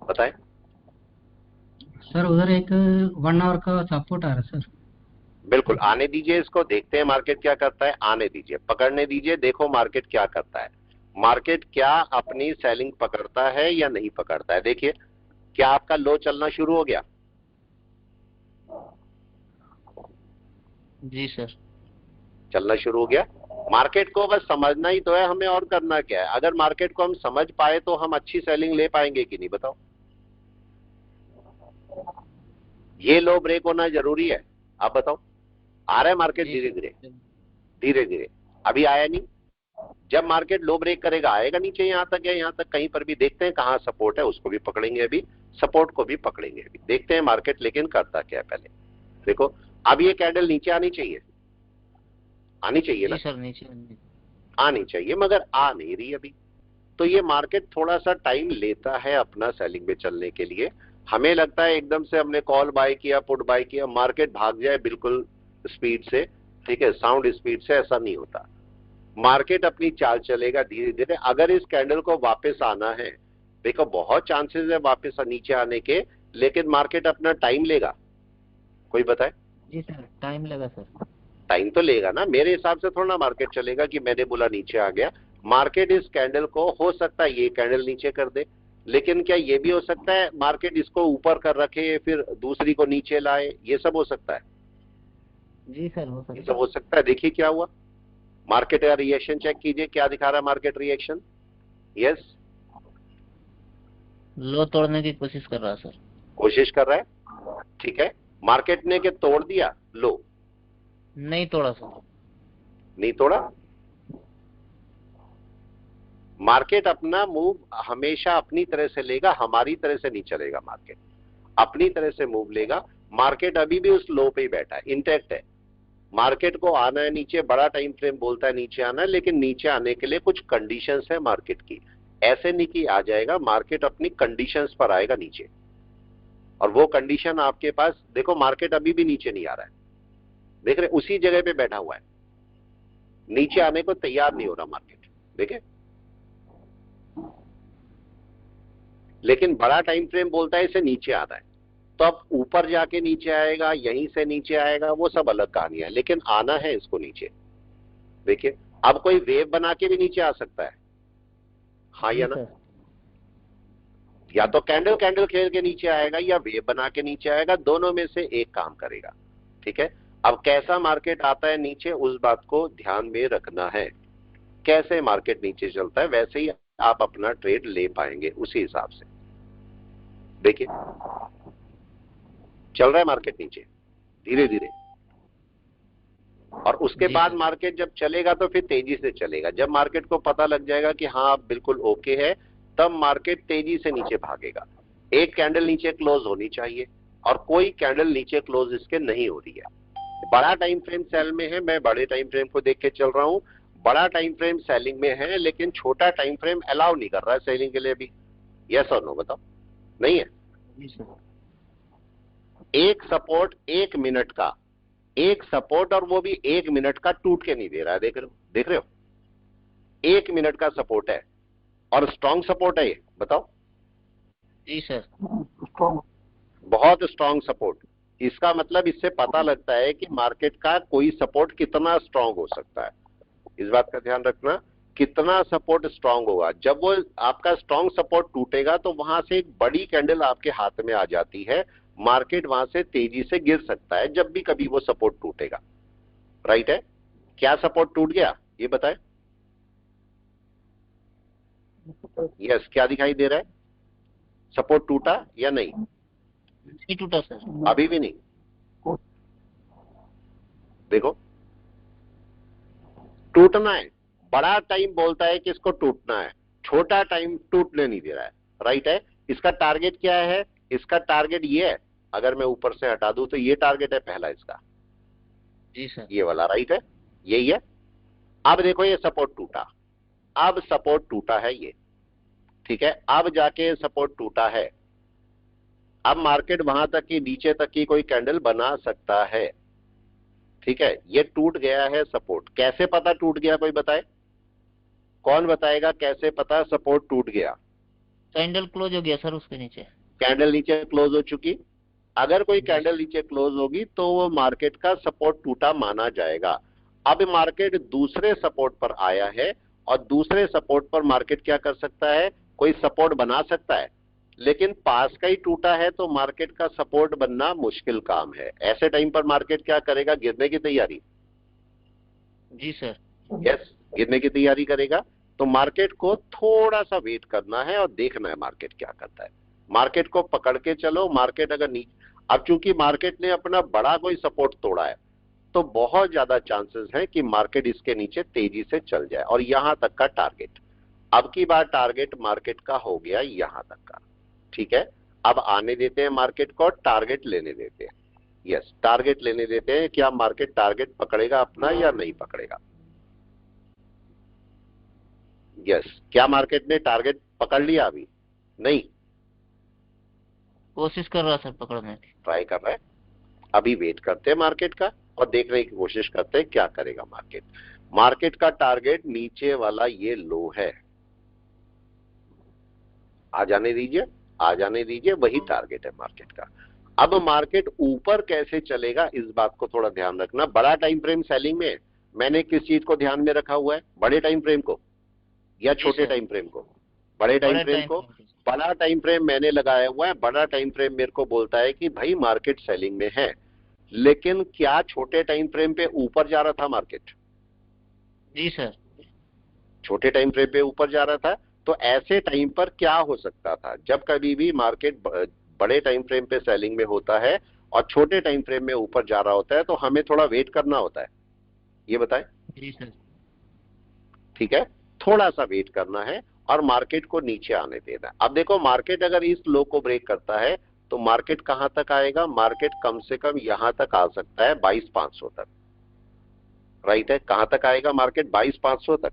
बताएं। सर उधर एक 1 आवर का सपोर्ट आ रहा है सर। बिल्कुल, आने दीजिए इसको, देखते हैं मार्केट क्या करता है। आने दीजिए, पकड़ने दीजिए, देखो मार्केट क्या करता है। मार्केट क्या अपनी सेलिंग पकड़ता है या नहीं पकड़ता है। देखिए क्या आपका लो चलना शुरू हो गया? जी सर। चलना शुरू हो गया। मार्केट को बस समझना ही तो है हमें, और करना क्या है। अगर मार्केट को हम समझ पाए तो हम अच्छी सेलिंग ले पाएंगे कि नहीं, बताओ। ये लो ब्रेक होना जरूरी है। आप बताओ, आ रहा है मार्केट धीरे धीरे, धीरे धीरे? अभी आया नहीं। जब मार्केट लो ब्रेक करेगा आएगा नीचे, यहां तक या यहां तक कहीं पर भी। देखते हैं कहां सपोर्ट है, उसको भी पकड़ेंगे अभी, सपोर्ट को भी पकड़ेंगे अभी। देखते हैं मार्केट लेकिन करता क्या है पहले। देखो अब ये कैंडल नीचे आनी चाहिए, आनी चाहिए ना सर? नीचे आनी चाहिए, मगर आ नहीं रही अभी। तो ये मार्केट थोड़ा सा टाइम लेता है अपना सेलिंग में चलने के लिए। हमें लगता है एकदम से हमने कॉल बाय किया, पुट बाय किया, मार्केट भाग जाए बिल्कुल स्पीड से, ठीक है, साउंड स्पीड से, ऐसा नहीं होता। मार्केट अपनी चाल चलेगा धीरे धीरे। अगर इस कैंडल को वापस आना है, देखो बहुत चांसेस है वापस नीचे आने के, लेकिन मार्केट अपना टाइम लेगा। कोई बताए? जी सर, टाइम लगा सर। टाइम तो लेगा ना, मेरे हिसाब से थोड़ा ना मार्केट चलेगा कि मैंने बोला नीचे आ गया। मार्केट इस कैंडल को, हो सकता है ये कैंडल नीचे कर दे, लेकिन क्या ये भी हो सकता है मार्केट इसको ऊपर कर रखे फिर दूसरी को नीचे लाए, ये सब हो सकता है। जी सर, हो ये सब हो सकता है। देखिए क्या हुआ, मार्केट का रिएक्शन चेक कीजिए, क्या दिखा रहा है मार्केट रिएक्शन। यस, लो तोड़ने की कोशिश कर रहा है सर। कोशिश कर रहा है, ठीक है। मार्केट ने के तोड़ दिया लो? नहीं तोड़ा सर। नहीं तोड़ा। मार्केट अपना मूव हमेशा अपनी तरह से लेगा, हमारी तरह से नहीं चलेगा। मार्केट अपनी तरह से मूव लेगा। मार्केट अभी भी उस लो पे ही बैठा है, इंटैक्ट है। मार्केट को आना है नीचे, बड़ा टाइम फ्रेम बोलता है नीचे आना है, लेकिन नीचे आने के लिए कुछ कंडीशंस है मार्केट की। ऐसे नहीं कि आ जाएगा, मार्केट अपनी कंडीशंस पर आएगा नीचे। और वो कंडीशन आपके पास देखो, मार्केट अभी भी नीचे नहीं आ रहा है, देख रहे, उसी जगह पे बैठा हुआ है, नीचे आने को तैयार नहीं हो रहा मार्केट, देखे। लेकिन बड़ा टाइम फ्रेम बोलता है इसे नीचे आना है, तो अब ऊपर जाके नीचे आएगा, यहीं से नीचे आएगा, वो सब अलग कहानी है, लेकिन आना है इसको नीचे। देखिए, अब कोई वेव बना के भी नीचे आ सकता है, हाँ या ना? या तो कैंडल कैंडल खेल के नीचे आएगा या वेव बना के नीचे आएगा, दोनों में से एक काम करेगा, ठीक है। अब कैसा मार्केट आता है नीचे, उस बात को ध्यान में रखना है। कैसे मार्केट नीचे चलता है वैसे ही आप अपना ट्रेड ले पाएंगे, उसी हिसाब से। देखिए, चल रहा है मार्केट नीचे धीरे धीरे, और उसके बाद मार्केट जब चलेगा तो फिर तेजी से चलेगा। जब मार्केट को पता लग जाएगा कि हाँ अब बिल्कुल ओके है, तब मार्केट तेजी से नीचे भागेगा। एक कैंडल नीचे क्लोज होनी चाहिए, और कोई कैंडल नीचे क्लोज इसके नहीं हो रही है। बड़ा टाइम फ्रेम सेल में है, मैं बड़े टाइम फ्रेम को देख के चल रहा हूं। बड़ा टाइम फ्रेम सेलिंग में है, लेकिन छोटा टाइम फ्रेम अलाउ नहीं कर रहा है सेलिंग के लिए भी। यस और नो बताओ? नहीं है। एक सपोर्ट 1 मिनट का, एक सपोर्ट, और वो भी 1 मिनट का टूट के नहीं दे रहा है, देख रहे हो? 1 मिनट का सपोर्ट है, और स्ट्रॉन्ग सपोर्ट है ये, बताओ? जी सर। बहुत स्ट्रॉन्ग सपोर्ट। इसका मतलब इससे पता लगता है कि मार्केट का कोई सपोर्ट कितना स्ट्रॉन्ग हो सकता है। इस बात का ध्यान रखना, कितना सपोर्ट स्ट्रॉन्ग होगा। जब वो आपका स्ट्रॉन्ग सपोर्ट टूटेगा तो वहां से एक बड़ी कैंडल आपके हाथ में आ जाती है, मार्केट वहां से तेजी से गिर सकता है जब भी कभी वो सपोर्ट टूटेगा। राइट है? क्या सपोर्ट टूट गया ये बताएं? यस, क्या दिखाई दे रहा है? सपोर्ट टूटा या नहीं? नहीं टूटा सर। अभी भी नहीं। देखो, टूटना है। बड़ा टाइम बोलता है कि इसको टूटना है, छोटा टाइम टूटने नहीं दे रहा है। राइट है? इसका टारगेट क्या है? इसका टारगेट ये है, अगर मैं ऊपर से हटा दूं तो ये टारगेट है पहला इसका। जी सर। ये वाला, राइट है? यही है। अब देखो, ये सपोर्ट टूटा, अब सपोर्ट टूटा है ये, ठीक है। अब जाके सपोर्ट टूटा है, अब मार्केट वहां तक की, नीचे तक की कोई कैंडल बना सकता है, ठीक है। ये टूट गया है सपोर्ट। कैसे पता टूट गया, कोई बताए? कौन बताएगा कैसे पता सपोर्ट टूट गया? कैंडल क्लोज हो गया सर उसके नीचे। कैंडल नीचे क्लोज हो चुकी। अगर कोई कैंडल नीचे क्लोज होगी तो वो मार्केट का सपोर्ट टूटा माना जाएगा। अब मार्केट दूसरे सपोर्ट पर आया है, और दूसरे सपोर्ट पर मार्केट क्या कर सकता है? कोई सपोर्ट बना सकता है, लेकिन पास का ही टूटा है तो मार्केट का सपोर्ट बनना मुश्किल काम है। ऐसे टाइम पर मार्केट क्या करेगा? गिरने की तैयारी। जी सर। यस, गिरने की तैयारी करेगा। तो मार्केट को थोड़ा सा वेट करना है और देखना है मार्केट क्या करता है। मार्केट को पकड़ के चलो। मार्केट अगर नीचे, अब चूंकि मार्केट ने अपना बड़ा कोई सपोर्ट तोड़ा है, तो बहुत ज्यादा चांसेस है कि मार्केट इसके नीचे तेजी से चल जाए, और यहां तक का टारगेट। अब की बार टारगेट मार्केट का हो गया यहां तक का, ठीक है। अब आने देते हैं मार्केट को, टारगेट लेने देते हैं। यस, टारगेट लेने देते हैं। क्या मार्केट टारगेट पकड़ेगा अपना या नहीं पकड़ेगा? यस, क्या मार्केट ने टारगेट पकड़ लिया? अभी नहीं, कोशिश कर रहा सर पकड़ने की। ट्राई कर रहा है। अभी वेट करते हैं मार्केट का, और देखने की कोशिश करते हैं क्या करेगा मार्केट। मार्केट का टारगेट नीचे वाला ये लो है, आ जाने दीजिए, आ जाने दीजिए, वही टारगेट है मार्केट का। अब मार्केट ऊपर कैसे चलेगा इस बात को थोड़ा ध्यान रखना। बड़ा टाइम फ्रेम सेलिंग में मैंने किस चीज को ध्यान में रखा हुआ है? बड़े टाइम फ्रेम को या छोटे टाइम फ्रेम को? बड़े टाइम फ्रेम को। बड़ा टाइम फ्रेम मैंने लगाया हुआ है। बड़ा टाइम फ्रेम मेरे को बोलता है कि भाई मार्केट सेलिंग में है, लेकिन क्या छोटे टाइम फ्रेम पे ऊपर जा रहा था मार्केट? जी सर। छोटे टाइम फ्रेम पे ऊपर जा रहा था, तो ऐसे टाइम पर क्या हो सकता था? जब कभी भी मार्केट बड़े टाइम फ्रेम पे सेलिंग में होता है और छोटे टाइम फ्रेम में ऊपर जा रहा होता है, तो हमें थोड़ा वेट करना होता है, ये बताएं। जी सर। ठीक है, थोड़ा सा वेट करना है और मार्केट को नीचे आने देना है। अब देखो, मार्केट अगर इस लो को ब्रेक करता है तो मार्केट कहां तक आएगा? मार्केट कम से कम यहां तक आ सकता है, 22,500 तक। राइट है, कहां तक आएगा मार्केट? 22,500 तक।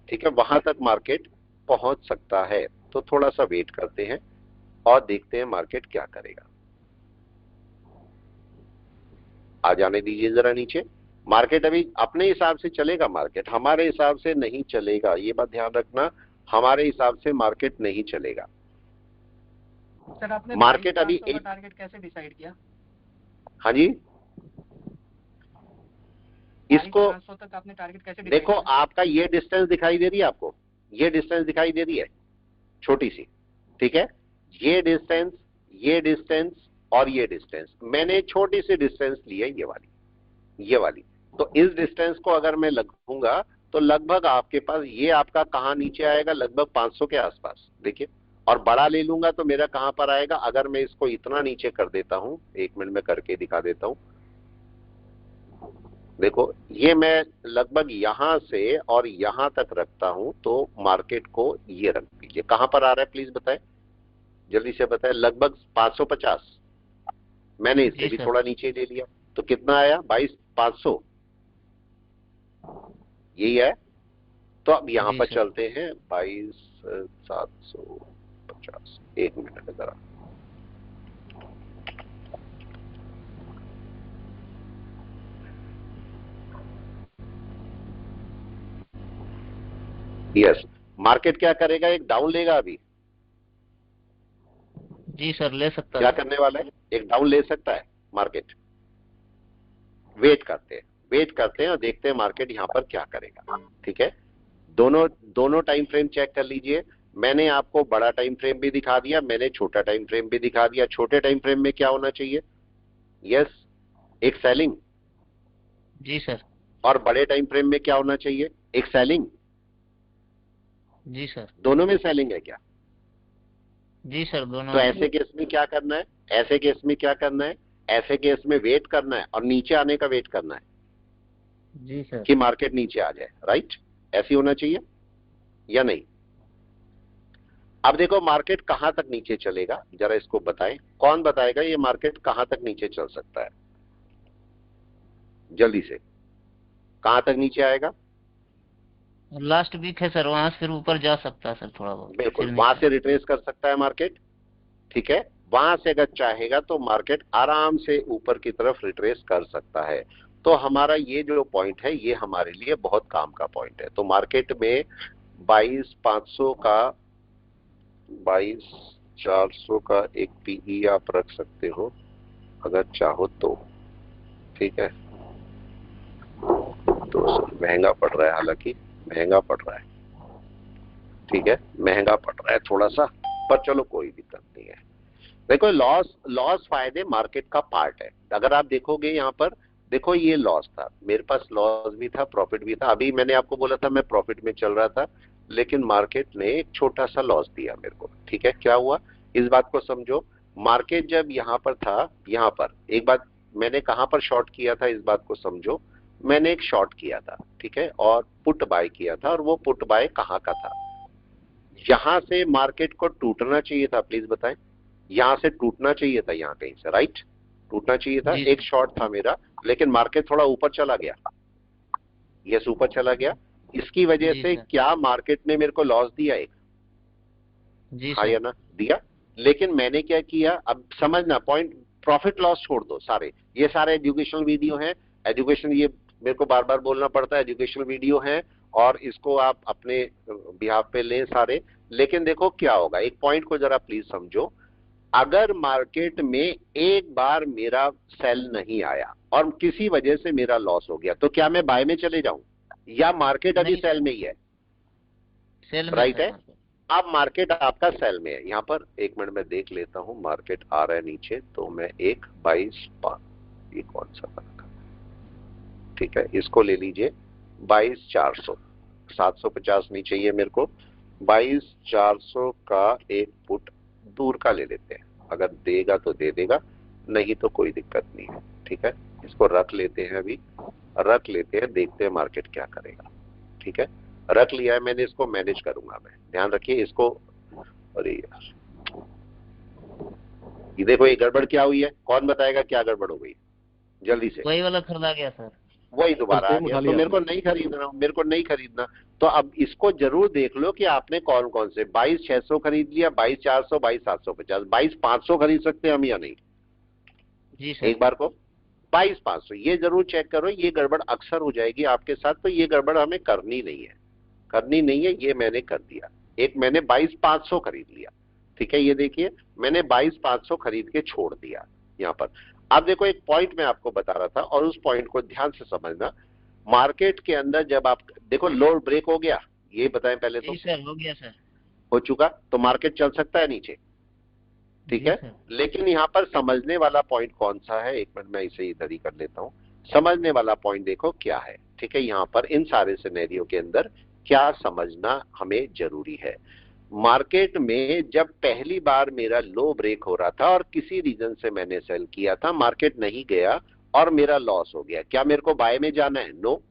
ठीक है, वहां तक मार्केट पहुंच सकता है। तो थोड़ा सा वेट करते हैं और देखते हैं मार्केट क्या करेगा। आ जाने दीजिए जरा नीचे। मार्केट अभी अपने हिसाब से चलेगा, मार्केट हमारे हिसाब से नहीं चलेगा, ये बात ध्यान रखना। हमारे हिसाब से मार्केट नहीं चलेगा। सर आपने मार्केट अभी 22,500 का टारगेट कैसे डिसाइड किया? हाँ जी, इसको 22,500 तक आपने टारगेट कैसे डिसाइड देखो, किया? आपका ये डिस्टेंस दिखाई दे रही है आपको, ये डिस्टेंस दिखाई दे रही है छोटी सी। ठीक है, ये डिस्टेंस, ये डिस्टेंस और ये डिस्टेंस, मैंने छोटी सी डिस्टेंस ली है, ये वाली। तो इस डिस्टेंस को अगर मैं लगूंगा तो लगभग आपके पास ये आपका कहां नीचे आएगा? लगभग 500 के आसपास। देखिए, और बड़ा ले लूंगा तो मेरा कहां पर आएगा? अगर मैं इसको इतना नीचे कर देता हूं, 1 मिनट में करके दिखा देता हूं। देखो, ये मैं लगभग यहां से और यहां तक रखता हूं, तो मार्केट को ये रख दीजिए। कहां पर आ रहा है प्लीज बताएं, जल्दी से बताएं। लगभग 550। मैंने इससे भी थोड़ा नीचे ले लिया, तो कितना आया? 22,500, यही है। तो अब यहां पर चलते हैं, 22,750। 1 मिनट है जरा। यस, मार्केट क्या करेगा? एक डाउन लेगा अभी। जी सर, ले सकता है। क्या करने वाला है? एक डाउन ले सकता है मार्केट। वेट करते हैं और देखते हैं मार्केट यहां पर क्या करेगा। ठीक है, दोनों टाइम फ्रेम चेक कर लीजिए। मैंने आपको बड़ा टाइम फ्रेम भी दिखा दिया, मैंने छोटा टाइम फ्रेम भी दिखा दिया। छोटे टाइम फ्रेम में क्या होना चाहिए? यस, एक सेलिंग। जी सर। और बड़े टाइम फ्रेम में क्या होना चाहिए? एक सेलिंग। जी सर। दोनों में सेलिंग है क्या? जी सर, दोनों। तो ऐसे केस में क्या करना है? ऐसे केस में वेट करना है और नीचे आने का वेट करना है। जी सर। कि मार्केट नीचे आ जाए। राइट, ऐसी होना चाहिए या नहीं? अब देखो, मार्केट कहां तक नीचे चलेगा, जरा इसको बताएं। कौन बताएगा ये मार्केट कहां तक नीचे चल सकता है? जल्दी से, कहां तक नीचे आएगा? लास्ट वीक है सर, वहां से फिर ऊपर जा सकता है सर, थोड़ा बहुत। बिल्कुल, वहां से रिट्रेस कर सकता है मार्केट। ठीक है, वहां से अगर चाहेगा तो मार्केट आराम से ऊपर की तरफ रिट्रेस कर सकता है। तो हमारा ये जो पॉइंट है, ये हमारे लिए बहुत काम का पॉइंट है। तो मार्केट में 22,500 का, 22,400 का एक पीई आप रख सकते हो अगर चाहो तो। ठीक है, तो महंगा पड़ रहा है, हालांकि महंगा पड़ रहा है। ठीक है, महंगा पड़ रहा है थोड़ा सा, पर चलो कोई दिक्कत नहीं है। देखो, लॉस फायदे मार्केट का पार्ट है। अगर आप देखोगे यहाँ पर, देखो ये लॉस था, मेरे पास लॉस भी था, प्रॉफिट भी था। अभी मैंने आपको बोला था मैं प्रॉफिट में चल रहा था, लेकिन मार्केट ने एक छोटा सा लॉस दिया मेरे को। ठीक है, क्या हुआ इस बात को समझो। मार्केट जब यहाँ पर था, यहाँ पर एक बात, मैंने कहां पर शॉर्ट किया था इस बात को समझो। मैंने एक शॉर्ट किया था, ठीक है, और पुट बाय किया था। और वो पुट बाय कहां का था? यहां से मार्केट को टूटना चाहिए था, प्लीज बताएं। यहां से टूटना चाहिए था, यहां कहीं से, राइट, टूटना चाहिए था। एक शॉर्ट था मेरा, लेकिन मार्केट थोड़ा ऊपर चला गया। यस, ऊपर चला गया। इसकी वजह से क्या मार्केट ने मेरे को लॉस दिया एक? हाँ या ना? दिया। लेकिन मैंने क्या किया, अब समझना पॉइंट। प्रॉफिट लॉस छोड़ दो सारे, ये सारे एजुकेशनल वीडियो हैं। एजुकेशन, ये मेरे को बार बार बोलना पड़ता है, एजुकेशनल वीडियो है और इसको आप अपने बिहाफ पे लें सारे। लेकिन देखो क्या होगा, एक पॉइंट को जरा प्लीज समझो। अगर मार्केट में एक बार मेरा सेल नहीं आया और किसी वजह से मेरा लॉस हो गया, तो क्या मैं बाय में चले जाऊं या मार्केट अभी सेल में ही है? राइट है, अब मार्केट आपका सेल में है। यहां पर 1 मिनट में देख लेता हूं, मार्केट आ रहा है नीचे, तो मैं एक 22,500, ये कौन सा था? ठीक है, इसको ले लीजिए 22,400। 22,750 नहीं चाहिए मेरे को, 22,400 का एक पुट दूर का ले लेते हैं, अगर देगा तो दे देगा, नहीं तो कोई दिक्कत नहीं है। ठीक है, इसको रख लेते हैं, अभी रख लेते हैं, देखते हैं मार्केट क्या करेगा। ठीक है, रख लिया है मैंने, इसको मैनेज करूंगा मैं, ध्यान रखिए इसको। अरे यार ये देखो, ये गड़बड़ क्या हुई है, कौन बताएगा क्या गड़बड़ हो गई जल्दी से? वही वाला खरीदा गया सर। वही दोबारा आ गया, तो मेरे को नहीं खरीदना, मेरे को नहीं खरीदना। तो अब इसको जरूर देख लो कि आपने कौन कौन से 22,600 खरीद लिया, 22,400, 22,750, 22,500 खरीद सकते हैं हम या नहीं? जी सर। एक बार को 22,500 ये जरूर चेक करो, ये गड़बड़ अक्सर हो जाएगी आपके साथ, तो ये गड़बड़ हमें करनी नहीं है, करनी नहीं है। ये मैंने कर दिया, एक मैंने 22,500 खरीद लिया। ठीक है, ये देखिए मैंने 22,500 खरीद के छोड़ दिया यहाँ पर। अब देखो एक पॉइंट मैं आपको बता रहा था और उस पॉइंट को ध्यान से समझना। मार्केट के अंदर जब आप देखो लो ब्रेक हो गया, ये बताएं पहले तो। जी सर, हो गया सर। हो चुका, तो मार्केट चल सकता है नीचे। ठीक है, लेकिन यहाँ पर समझने वाला पॉइंट कौन सा है, एक मिनट मैं इसे इधर ही कर लेता हूँ। समझने वाला पॉइंट देखो क्या है। ठीक है, यहाँ पर इन सारे सिनेरियो के अंदर क्या समझना हमें जरूरी है। मार्केट में जब पहली बार मेरा लो ब्रेक हो रहा था और किसी रीजन से मैंने सेल किया था, मार्केट नहीं गया और मेरा लॉस हो गया, क्या मेरे को बाय में जाना है? नो,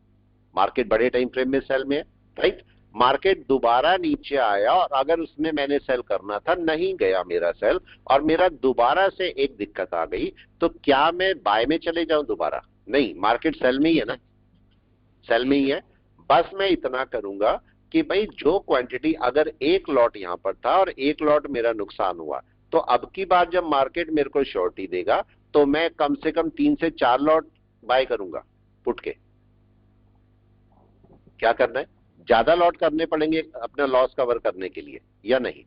मार्केट बड़े टाइम फ्रेम में सेल में है, राइट। मार्केट दोबारा नीचे आया और अगर उसमें मैंने सेल करना था, नहीं गया मेरा सेल और मेरा दोबारा से एक दिक्कत आ गई, तो क्या मैं बाय में चले जाऊं दोबारा? नहीं, मार्केट सेल में ही है ना, सेल में ही है। बस मैं इतना करूंगा कि भाई जो क्वांटिटी, अगर एक लॉट यहां पर था और एक लॉट मेरा नुकसान हुआ, तो अब की बार जब मार्केट मेरे को श्योरिटी देगा तो मैं कम से कम 3 से 4 लॉट बाय करूंगा पुट के। क्या करना है? ज्यादा लॉट करने पड़ेंगे अपना लॉस कवर करने के लिए या नहीं?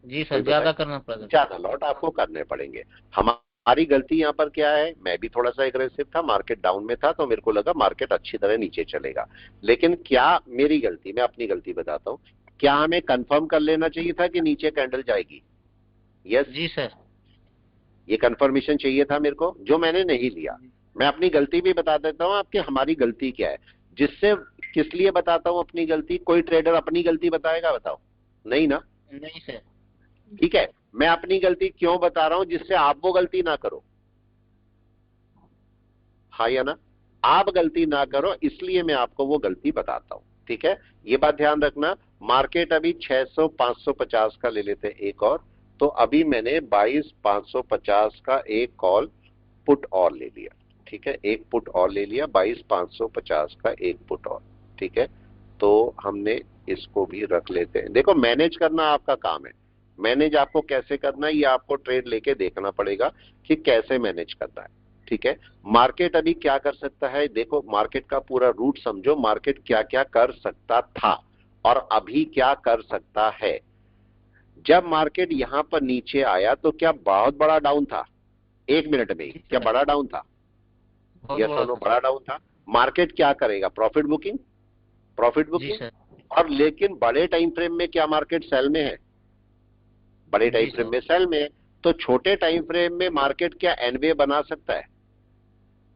जी सर, ज्यादा करना पड़ेगा, ज्यादा लॉट आपको करने पड़ेंगे। हमारी गलती यहाँ पर क्या है, मैं भी थोड़ा सा एग्रेसिव था, मार्केट डाउन में था तो मेरे को लगा मार्केट अच्छी तरह नीचे चलेगा। लेकिन क्या मेरी गलती, मैं अपनी गलती बताता हूँ, क्या हमें कंफर्म कर लेना चाहिए था कि नीचे कैंडल जाएगी? यस जी सर, ये कंफर्मेशन चाहिए था मेरे को, जो मैंने नहीं लिया। मैं अपनी गलती भी बता देता हूँ आपके, हमारी गलती क्या है, जिससे किस लिए बताता हूँ अपनी गलती? कोई ट्रेडर अपनी गलती बताएगा? बताओ, नहीं ना? नहीं सर। ठीक है, मैं अपनी गलती क्यों बता रहा हूं, जिससे आप वो गलती ना करो। हाँ या ना? आप गलती ना करो, इसलिए मैं आपको वो गलती बताता हूं। ठीक है, ये बात ध्यान रखना। मार्केट अभी 600 550 का ले लेते हैं एक और, तो अभी मैंने 22,550 का एक कॉल पुट और ले लिया। ठीक है, एक पुट और ले लिया, 22,550 का एक पुट और। ठीक है, तो हमने इसको भी रख लेते हैं। देखो मैनेज करना आपका काम है, मैनेज आपको कैसे करना है ये आपको ट्रेड लेके देखना पड़ेगा कि कैसे मैनेज करना है। ठीक है, मार्केट अभी क्या कर सकता है, देखो मार्केट का पूरा रूट समझो, मार्केट क्या क्या कर सकता था और अभी क्या कर सकता है। जब मार्केट यहां पर नीचे आया तो क्या बहुत बड़ा डाउन था? एक मिनट में क्या बड़ा डाउन था? यस और नो, बड़ा डाउन था। मार्केट क्या करेगा? Profit booking, profit booking. और लेकिन बड़े टाइम फ्रेम में क्या मार्केट सेल में है? बड़े टाइम फ्रेम में सेल में है। तो छोटे टाइम फ्रेम में मार्केट क्या एनवे बना सकता है?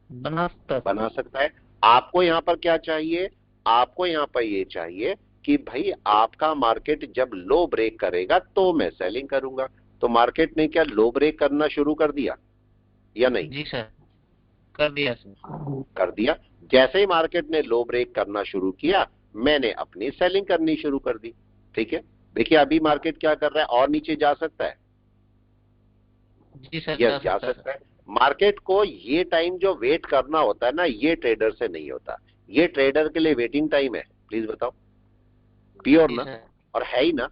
बना सकता है। आपको यहां पर क्या चाहिए? आपको यहां पर ये चाहिए कि भाई आपका मार्केट जब लो ब्रेक करेगा तो मैं सेलिंग करूंगा। तो मार्केट ने क्या लो ब्रेक करना शुरू कर दिया या नहीं? जी सर, कर दिया सर। कर दिया। जैसे ही मार्केट ने लो ब्रेक करना शुरू किया, मैंने अपनी सेलिंग करनी शुरू कर दी। ठीक है, देखिए अभी मार्केट क्या कर रहा है, और नीचे जा सकता है? जी सर, यस, जा सकता है। मार्केट को ये टाइम जो वेट करना होता है ना, ये ट्रेडर से नहीं होता, ये ट्रेडर के लिए वेटिंग टाइम है। प्लीज बताओ, प्योर ना? और है ही ना,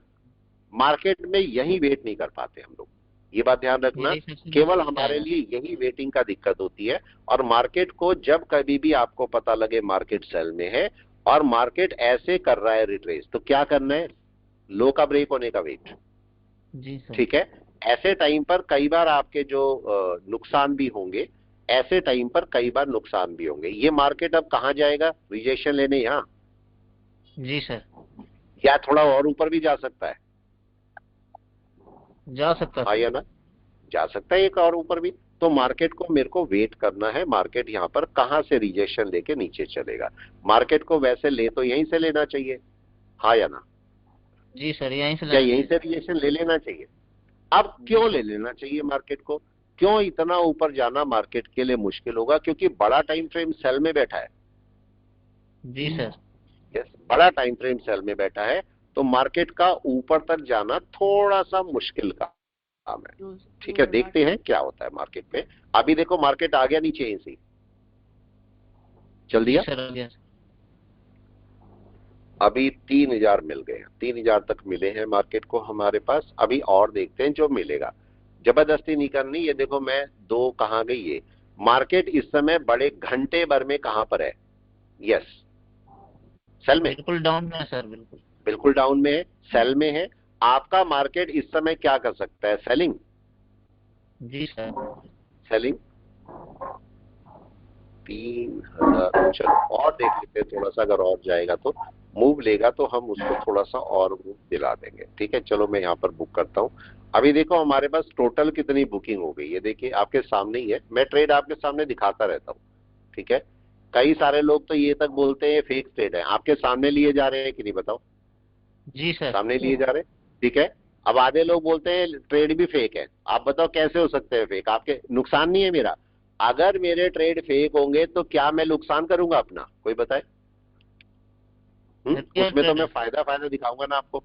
मार्केट में यही वेट नहीं कर पाते हम लोग, ये बात ध्यान रखना। केवल हमारे लिए यही वेटिंग का दिक्कत होती है। और मार्केट को जब कभी भी आपको पता लगे मार्केट सेल में है और मार्केट ऐसे कर रहा है रिट्रेस, तो क्या करना है? लो का ब्रेक होने का वेट। जी सर। ठीक है, ऐसे टाइम पर कई बार आपके जो नुकसान भी होंगे, ऐसे टाइम पर कई बार नुकसान भी होंगे। ये मार्केट अब कहां जाएगा? रिजेक्शन लेने यहाँ? जी सर। या थोड़ा और ऊपर भी जा सकता है? जा सकता है हाँ या ना? जा सकता है एक और ऊपर भी। तो मार्केट को मेरे को वेट करना है, मार्केट यहाँ पर कहां से रिजेक्शन लेके नीचे चलेगा। मार्केट को वैसे ले तो यहीं से लेना चाहिए, हाँ या ना? जी सर, यहीं से क्या यहीं से रिजेक्शन ले लेना चाहिए? अब क्यों ले लेना चाहिए मार्केट को? क्यों इतना ऊपर जाना मार्केट के लिए मुश्किल होगा? क्योंकि बड़ा टाइम फ्रेम सेल में बैठा है। जी सर। यस, बड़ा टाइम फ्रेम सेल में बैठा है, तो मार्केट का ऊपर तक जाना थोड़ा सा मुश्किल काम है। ठीक है, देखते हैं क्या होता है मार्केट में। अभी देखो मार्केट आ गया नीचे, यहीं से चल दिया सर, आ गया। अभी 3000 मिल गए, 3000 तक मिले हैं मार्केट को हमारे पास। अभी और देखते हैं जो मिलेगा, जबरदस्ती नहीं करनी। ये देखो मैं 2 कहां गई है मार्केट इस समय, बड़े घंटे भर में कहां पर है? यस, सेल में, बिल्कुल डाउन में है सर, बिल्कुल डाउन में है, सेल में है। आपका मार्केट इस समय क्या कर सकता है? सेलिंग। जी सर। सेलिंग 3000। चलो और देख लेते हैं थोड़ा सा, अगर और जाएगा तो मूव लेगा तो हम उसको थोड़ा सा और मूव दिला देंगे। ठीक है, चलो मैं यहाँ पर बुक करता हूँ। अभी देखो हमारे पास टोटल कितनी बुकिंग हो गई है, देखिए आपके सामने ही है। मैं ट्रेड आपके सामने दिखाता रहता हूँ, ठीक है। कई सारे लोग तो ये तक बोलते हैं फेक ट्रेड है, आपके सामने लिए जा रहे हैं कि नहीं बताओ? जी सर, सामने लिए जा रहे हैं, ठीक है। अब आधे लोग बोलते हैं ट्रेड भी फेक है, आप बताओ कैसे हो सकते हैं फेक? आपके नुकसान नहीं है मेरा। अगर मेरे ट्रेड फेक होंगे तो क्या मैं नुकसान करूंगा अपना? कोई बताए? उसमें तो मैं फायदा दिखाऊंगा ना आपको।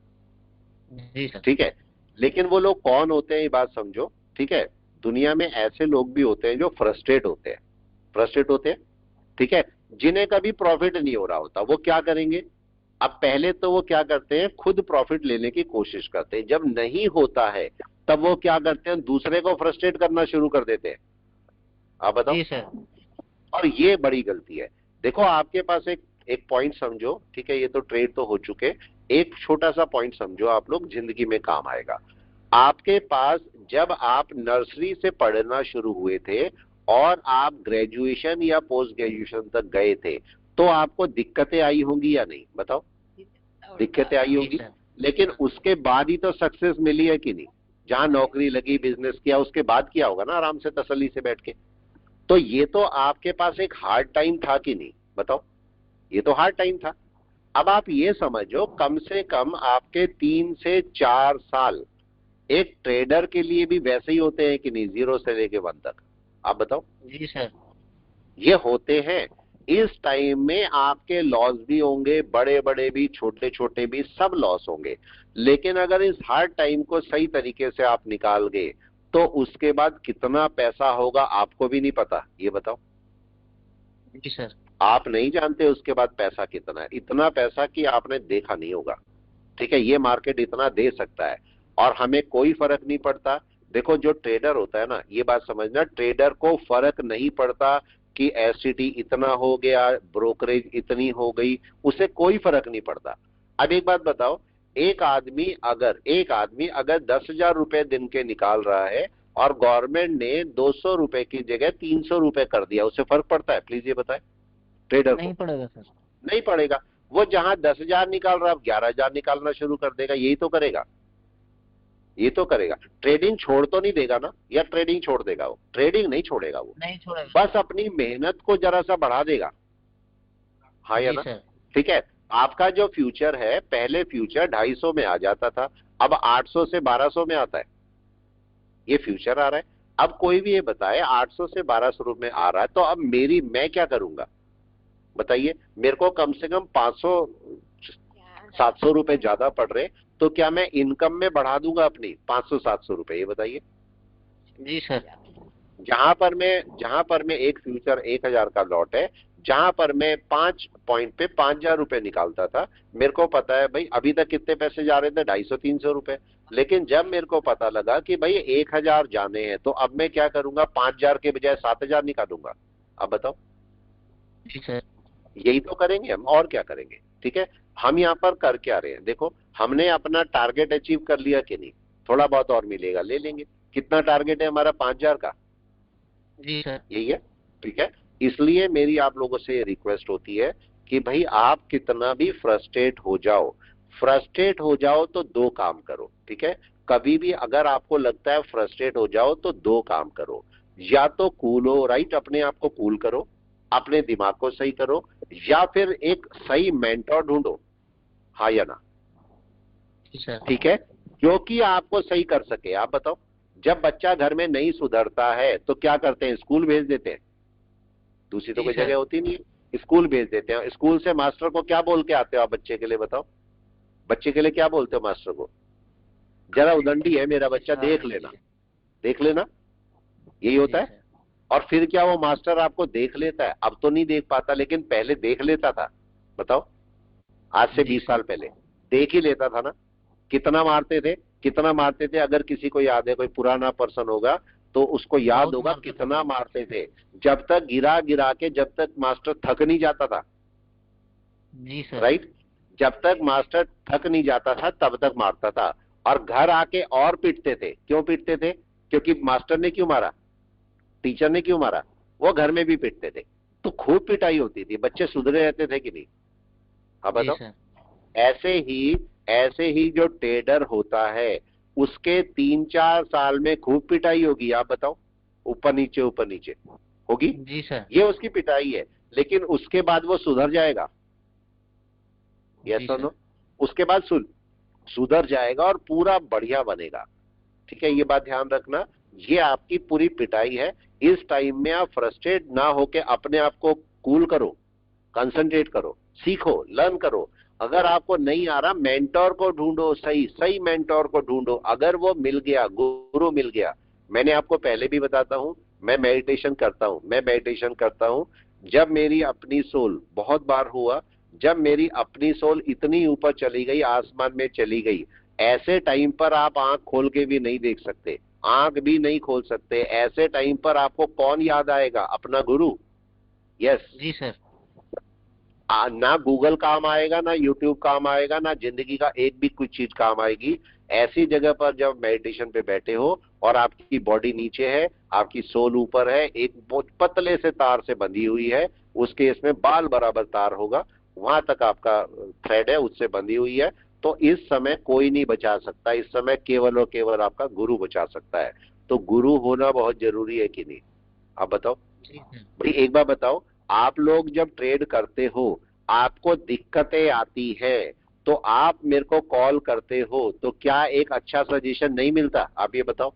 जी सर। ठीक है, लेकिन वो लोग कौन होते हैं ये बात समझो, ठीक है। दुनिया में ऐसे लोग भी होते हैं जो फ्रस्ट्रेट होते हैं, ठीक है, जिन्हें कभी प्रॉफिट नहीं हो रहा होता। वो क्या करेंगे? अब पहले तो वो क्या करते हैं, खुद प्रॉफिट लेने की कोशिश करते हैं। जब नहीं होता है तब वो क्या करते हैं, दूसरे को फ्रस्ट्रेट करना शुरू कर देते हैं। आप बताओ। जी सर। और ये बड़ी गलती है। देखो आपके पास एक पॉइंट समझो, ठीक है, ये तो ट्रेड तो हो चुके। एक छोटा सा पॉइंट समझो आप लोग, जिंदगी में काम आएगा। आपके पास जब आप नर्सरी से पढ़ना शुरू हुए थे और आप ग्रेजुएशन या पोस्ट ग्रेजुएशन तक गए थे, तो आपको दिक्कतें आई होंगी या नहीं? बताओ, दिक्कतें आई होंगी। लेकिन उसके बाद ही तो सक्सेस मिली है कि नहीं? जहां नौकरी लगी, बिजनेस किया, उसके बाद किया होगा ना आराम से तसल्ली से बैठ के। तो ये तो आपके पास एक हार्ड टाइम था कि नहीं? बताओ, ये तो हार्ड टाइम था। अब आप ये समझो, कम से कम आपके 3 से 4 साल एक ट्रेडर के लिए भी वैसे ही होते हैं कि नहीं, 0 से लेके 1 तक? आप बताओ। जी सर। ये होते हैं। इस टाइम में आपके लॉस भी होंगे, बड़े बड़े भी, छोटे छोटे भी, सब लॉस होंगे। लेकिन अगर इस हार्ड टाइम को सही तरीके से आप निकाल गए तो उसके बाद कितना पैसा होगा आपको भी नहीं पता। ये बताओ। जी सर। आप नहीं जानते उसके बाद पैसा कितना है। इतना पैसा कि आपने देखा नहीं होगा। ठीक है, ये मार्केट इतना दे सकता है और हमें कोई फर्क नहीं पड़ता। देखो जो ट्रेडर होता है ना, ये बात समझना, ट्रेडर को फर्क नहीं पड़ता कि एसटीटी इतना हो गया, ब्रोकरेज इतनी हो गई, उसे कोई फर्क नहीं पड़ता। अब एक बात बताओ, एक आदमी अगर 10,000 रुपए दिन के निकाल रहा है और गवर्नमेंट ने 200 रुपए की जगह 300 रुपए कर दिया, उसे फर्क पड़ता है? प्लीज ये बताए ट्रेडर को। नहीं पड़ेगा सर। नहीं पड़ेगा। वो जहां 10,000 निकाल रहा है, अब 11,000 निकालना शुरू कर देगा। यही तो करेगा, ये तो करेगा। ट्रेडिंग छोड़ तो नहीं देगा ना? या ट्रेडिंग छोड़ देगा? वो ट्रेडिंग नहीं छोड़ेगा, वो नहीं छोड़ेगा, बस अपनी मेहनत को जरा सा बढ़ा देगा, हाँ या ना? ठीक है। आपका जो फ्यूचर है, पहले फ्यूचर 250 में आ जाता था, अब 800 से 1200 में आता है। ये फ्यूचर आ रहा है। अब कोई भी ये बताए 800 से 1200 रुपए में आ रहा है, तो अब मैं क्या करूंगा बताइए? मेरे को कम से कम 500 700 रुपए ज्यादा पड़ रहे, तो क्या मैं इनकम में बढ़ा दूंगा अपनी 500-700 रुपए? ये बताइए। जी सर। जहां पर मैं एक फ्यूचर 1000 का लॉट है, जहां पर मैं 5 पॉइंट पे 5,000 रुपए निकालता था, मेरे को पता है भाई अभी तक कितने पैसे जा रहे थे, 250-300 रुपए। लेकिन जब मेरे को पता लगा कि भाई 1000 जाने हैं, तो अब मैं क्या करूंगा, 5,000 के बजाय 7,000 निकालूंगा। अब बताओ। जी सर। यही तो करेंगे हम, और क्या करेंगे? ठीक है, हम यहाँ पर कर क्या रहे हैं? देखो, हमने अपना टारगेट अचीव कर लिया कि नहीं? थोड़ा बहुत और मिलेगा, ले लेंगे। कितना टारगेट है हमारा? 5,000 का। जी सर। यही है, ठीक है। इसलिए मेरी आप लोगों से रिक्वेस्ट होती है कि भाई आप कितना भी फ्रस्ट्रेट हो जाओ तो 2 काम करो, ठीक है। कभी भी अगर आपको लगता है फ्रस्ट्रेट हो जाओ तो 2 काम करो। या तो कूल हो, राइट, अपने आप को कूल करो, अपने दिमाग को सही करो, या फिर एक सही मेंटोर ढूंढो, हाँ या ना? जी सर। ठीक है, जो कि आपको सही कर सके। आप बताओ, जब बच्चा घर में नहीं सुधरता है तो क्या करते हैं? स्कूल भेज देते हैं, दूसरी तो जी कोई सर। जगह होती नहीं है, स्कूल भेज देते हैं। स्कूल से मास्टर को क्या बोल के आते हो आप बच्चे के लिए? बताओ, बच्चे के लिए क्या बोलते हो मास्टर को? जरा उदंडी है मेरा बच्चा, देख लेना, देख लेना, यही होता है। और फिर क्या वो मास्टर आपको देख लेता है? अब तो नहीं देख पाता, लेकिन पहले देख लेता था। बताओ, आज से 20 साल पहले देख ही लेता था ना। कितना मारते थे, कितना मारते थे? अगर किसी को याद है, कोई पुराना पर्सन होगा तो उसको याद होगा कितना मारते थे। जब तक गिरा गिरा के, जब तक मास्टर थक नहीं जाता था। जी सर। राइट, जब तक मास्टर थक नहीं जाता था तब तक मारता था। और घर आके और पीटते थे। क्यों पीटते थे? क्योंकि मास्टर ने क्यों मारा, टीचर ने क्यों मारा, वो घर में भी पीटते थे। तो खूब पिटाई होती थी, बच्चे सुधरे रहते थे कि नहीं? हाँ बताओ। ऐसे ही जो ट्रेडर होता है उसके 3-4 साल में खूब पिटाई होगी। आप बताओ, ऊपर नीचे होगी। जी सर। ये उसकी पिटाई है, लेकिन उसके बाद वो सुधर जाएगा। यस और नो? उसके बाद सुधर जाएगा और पूरा बढ़िया बनेगा। ठीक है, ये बात ध्यान रखना। ये आपकी पूरी पिटाई है। इस टाइम में आप फ्रस्ट्रेट ना होके अपने आप को कूल करो, कंसंट्रेट करो, सीखो, लर्न करो। अगर आपको नहीं आ रहा, मेंटोर को ढूंढो, सही मेंटोर को ढूंढो। अगर वो मिल गया, गुरु मिल गया। मैंने आपको पहले भी बताता हूं, मैं मेडिटेशन करता हूं। जब मेरी अपनी सोल, बहुत बार हुआ, जब मेरी अपनी सोल इतनी ऊपर चली गई, आसमान में चली गई, ऐसे टाइम पर आप आंख खोल के भी नहीं देख सकते, आंख भी नहीं खोल सकते। ऐसे टाइम पर आपको कौन याद आएगा? अपना गुरु। यस जी सर। ना गूगल काम आएगा, ना यूट्यूब काम आएगा, ना जिंदगी का एक भी कुछ चीज काम आएगी। ऐसी जगह पर जब मेडिटेशन पे बैठे हो और आपकी बॉडी नीचे है, आपकी सोल ऊपर है, एक बहुत पतले से तार से बंधी हुई है, उसके इसमें बाल बराबर तार होगा, वहां तक आपका थ्रेड है, उससे बंधी हुई है। तो इस समय कोई नहीं बचा सकता, इस समय केवल और केवल आपका गुरु बचा सकता है। तो गुरु होना बहुत जरूरी है कि नहीं? आप बताओ भाई, एक बार बताओ, आप लोग जब ट्रेड करते हो, आपको दिक्कतें आती है, तो आप मेरे को कॉल करते हो, तो क्या एक अच्छा सजेशन नहीं मिलता? आप ये बताओ।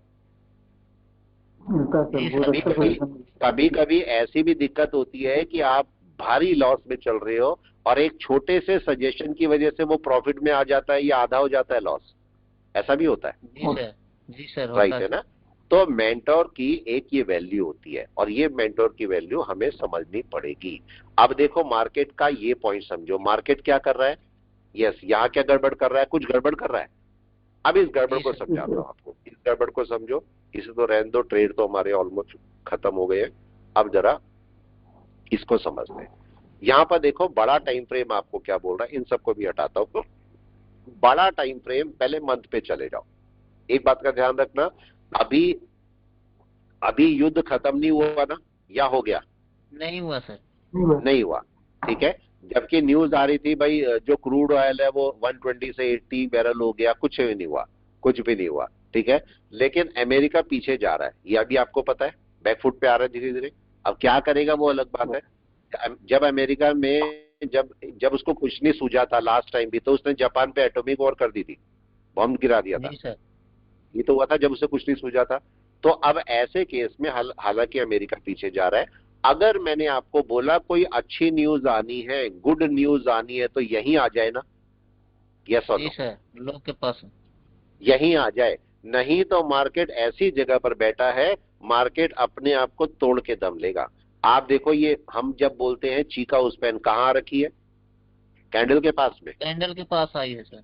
कभी कभी ऐसी भी दिक्कत होती है कि आप भारी लॉस में चल रहे हो और एक छोटे से सजेशन की वजह से वो प्रॉफिट में आ जाता है या आधा हो जाता है लॉस। ऐसा भी होता है। जी सर। राइट है ना? तो मेंटोर की एक ये वैल्यू होती है, और ये मेंटोर की वैल्यू हमें समझनी पड़ेगी। अब देखो, मार्केट का ये पॉइंट समझो, मार्केट क्या कर रहा है? यस, यहाँ क्या गड़बड़ कर रहा है? कुछ गड़बड़ कर रहा है। अब इस गड़बड़ को समझाता हूँ आपको, इस गड़बड़ को समझो। इसे तो रहने दो, ट्रेड तो हमारे ऑलमोस्ट खत्म हो गए हैं। अब जरा इसको समझते हैं। यहाँ पर देखो, बड़ा टाइम फ्रेम आपको क्या बोल रहा है, इन सबको भी हटाता हूँ। बड़ा टाइम फ्रेम, पहले मंथ पे चले जाओ। एक बात का ध्यान रखना, अभी युद्ध खत्म नहीं हुआ ना, या हो गया? नहीं हुआ सर। नहीं हुआ, ठीक है। जबकि न्यूज आ रही थी भाई, जो क्रूड ऑयल है वो 120 से 80 बैरल हो गया, कुछ भी नहीं हुआ, कुछ भी नहीं हुआ, ठीक है। लेकिन अमेरिका पीछे जा रहा है, ये अभी आपको पता है, बैकफुट पे आ रहा है धीरे धीरे। अब क्या करेगा वो अलग बात है। जब अमेरिका में जब उसको कुछ नहीं सूझा था लास्ट टाइम भी, तो उसने जापान पे एटॉमिक वॉर कर दी थी, बम गिरा दिया था। ये तो हुआ था जब उसे कुछ नहीं सूझा था। तो अब ऐसे केस में हालांकि अमेरिका पीछे जा रहा है। अगर मैंने आपको बोला कोई अच्छी न्यूज आनी है, गुड न्यूज आनी है, तो यहीं आ जाए ना? यस और नो? लोग के पास यहीं आ जाए। नहीं तो मार्केट ऐसी जगह पर बैठा है, मार्केट अपने आप को तोड़ के दम लेगा। आप देखो, ये हम जब बोलते हैं चीका उस पेन कहाँ रखी है? कैंडल के पास में। कैंडल के पास आई है सर।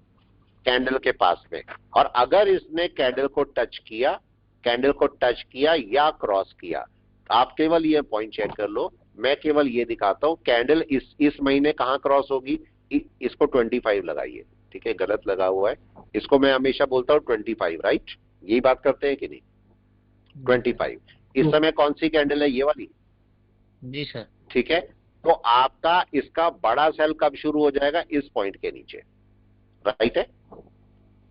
कैंडल के पास में। और अगर इसने कैंडल को टच किया या क्रॉस किया, आप केवल ये पॉइंट चेक कर लो। मैं केवल ये दिखाता हूं, कैंडल इस महीने कहां क्रॉस होगी? इसको 25 लगाइए, ठीक है, गलत लगा हुआ है। इसको मैं हमेशा बोलता हूं 25, राइट? यही बात करते हैं कि नहीं? 25 इस समय कौन सी कैंडल है? ये वाली। जी सर। ठीक है, तो आपका इसका बड़ा सेल कब शुरू हो जाएगा? इस पॉइंट के नीचे, राइट है?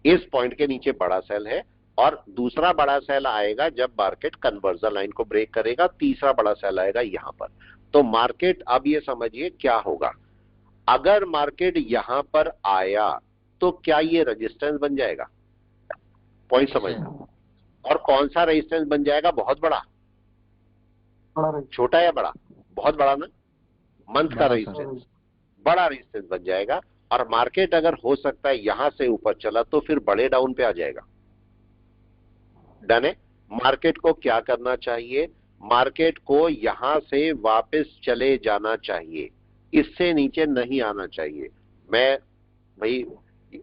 इस पॉइंट के नीचे बड़ा सेल है। और दूसरा बड़ा सेल आएगा जब मार्केट कन्वर्जन लाइन को ब्रेक करेगा, तीसरा बड़ा सेल आएगा यहां पर। तो मार्केट, अब ये समझिए क्या होगा, अगर मार्केट यहां पर आया तो क्या ये रेजिस्टेंस बन जाएगा? पॉइंट समझना। और कौन सा रेजिस्टेंस बन जाएगा? बहुत बड़ा, छोटा या बड़ा? बहुत बड़ा ना, मंथ का रेजिस्टेंस, बड़ा रेजिस्टेंस बन जाएगा। और मार्केट अगर हो सकता है यहां से ऊपर चला तो फिर बड़े डाउन पे आ जाएगा। डन है? मार्केट को क्या करना चाहिए? मार्केट को यहां से वापस चले जाना चाहिए, इससे नीचे नहीं आना चाहिए। मैं भाई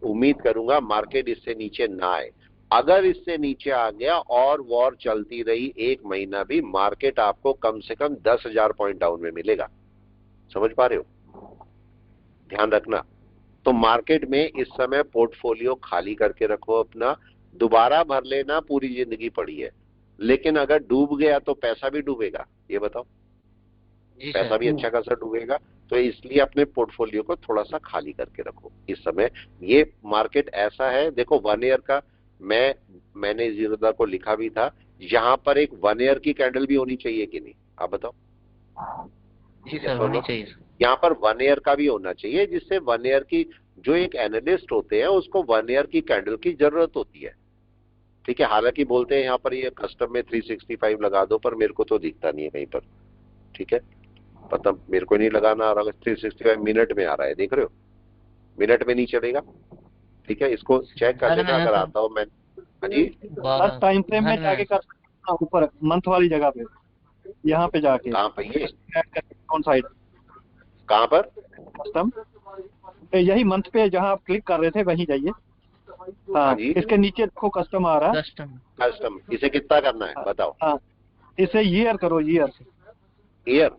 उम्मीद करूंगा मार्केट इससे नीचे ना आए। अगर इससे नीचे आ गया और वॉर चलती रही 1 महीना भी, मार्केट आपको कम से कम 10,000 पॉइंट डाउन में मिलेगा। समझ पा रहे हो? ध्यान रखना। तो मार्केट में इस समय पोर्टफोलियो खाली करके रखो अपना, दोबारा भर लेना, पूरी जिंदगी पड़ी है। लेकिन अगर डूब गया तो पैसा भी डूबेगा, ये बताओ, पैसा भी अच्छा खासा डूबेगा। तो इसलिए अपने पोर्टफोलियो को थोड़ा सा खाली करके रखो इस समय। ये मार्केट ऐसा है, देखो 1 ईयर का मैंने जीरोधा को लिखा भी था, यहां पर एक 1 ईयर की कैंडल भी होनी चाहिए कि नहीं, आप बताओ? जी सर, होनी चाहिए। यहाँ पर 1 ईयर का भी होना चाहिए, जिससे 1 ईयर की, जो एक एनालिस्ट होते हैं उसको 1 ईयर की कैंडल की जरूरत होती है। ठीक है, हालांकि बोलते हैं यहाँ पर ये कस्टम में 365 लगा दो, पर मेरे को तो दिखता नहीं है कहीं पर। ठीक है, पता मेरे को नहीं लगाना आ रहा, 365 मिनट में आ रहा है, देख रहे हो? मिनट में नहीं चलेगा। ठीक है, इसको चेक कर लेना अगर आता हो। मैं जी टाइम फ्रेम में जाके कर सकते हैं, ऊपर मंथ वाली जगह पे, यहाँ पे जाके। कहाँ पे? ये कौन साइड? कहाँ पर? कस्टम, यही मंथ पे जहाँ आप क्लिक कर रहे थे वहीं जाइए। हाँ, इसके नीचे देखो कस्टम आ रहा है। कस्टम, इसे कितना करना है बताओ? हाँ, इसे ईयर करो, ईयर से। ईयर?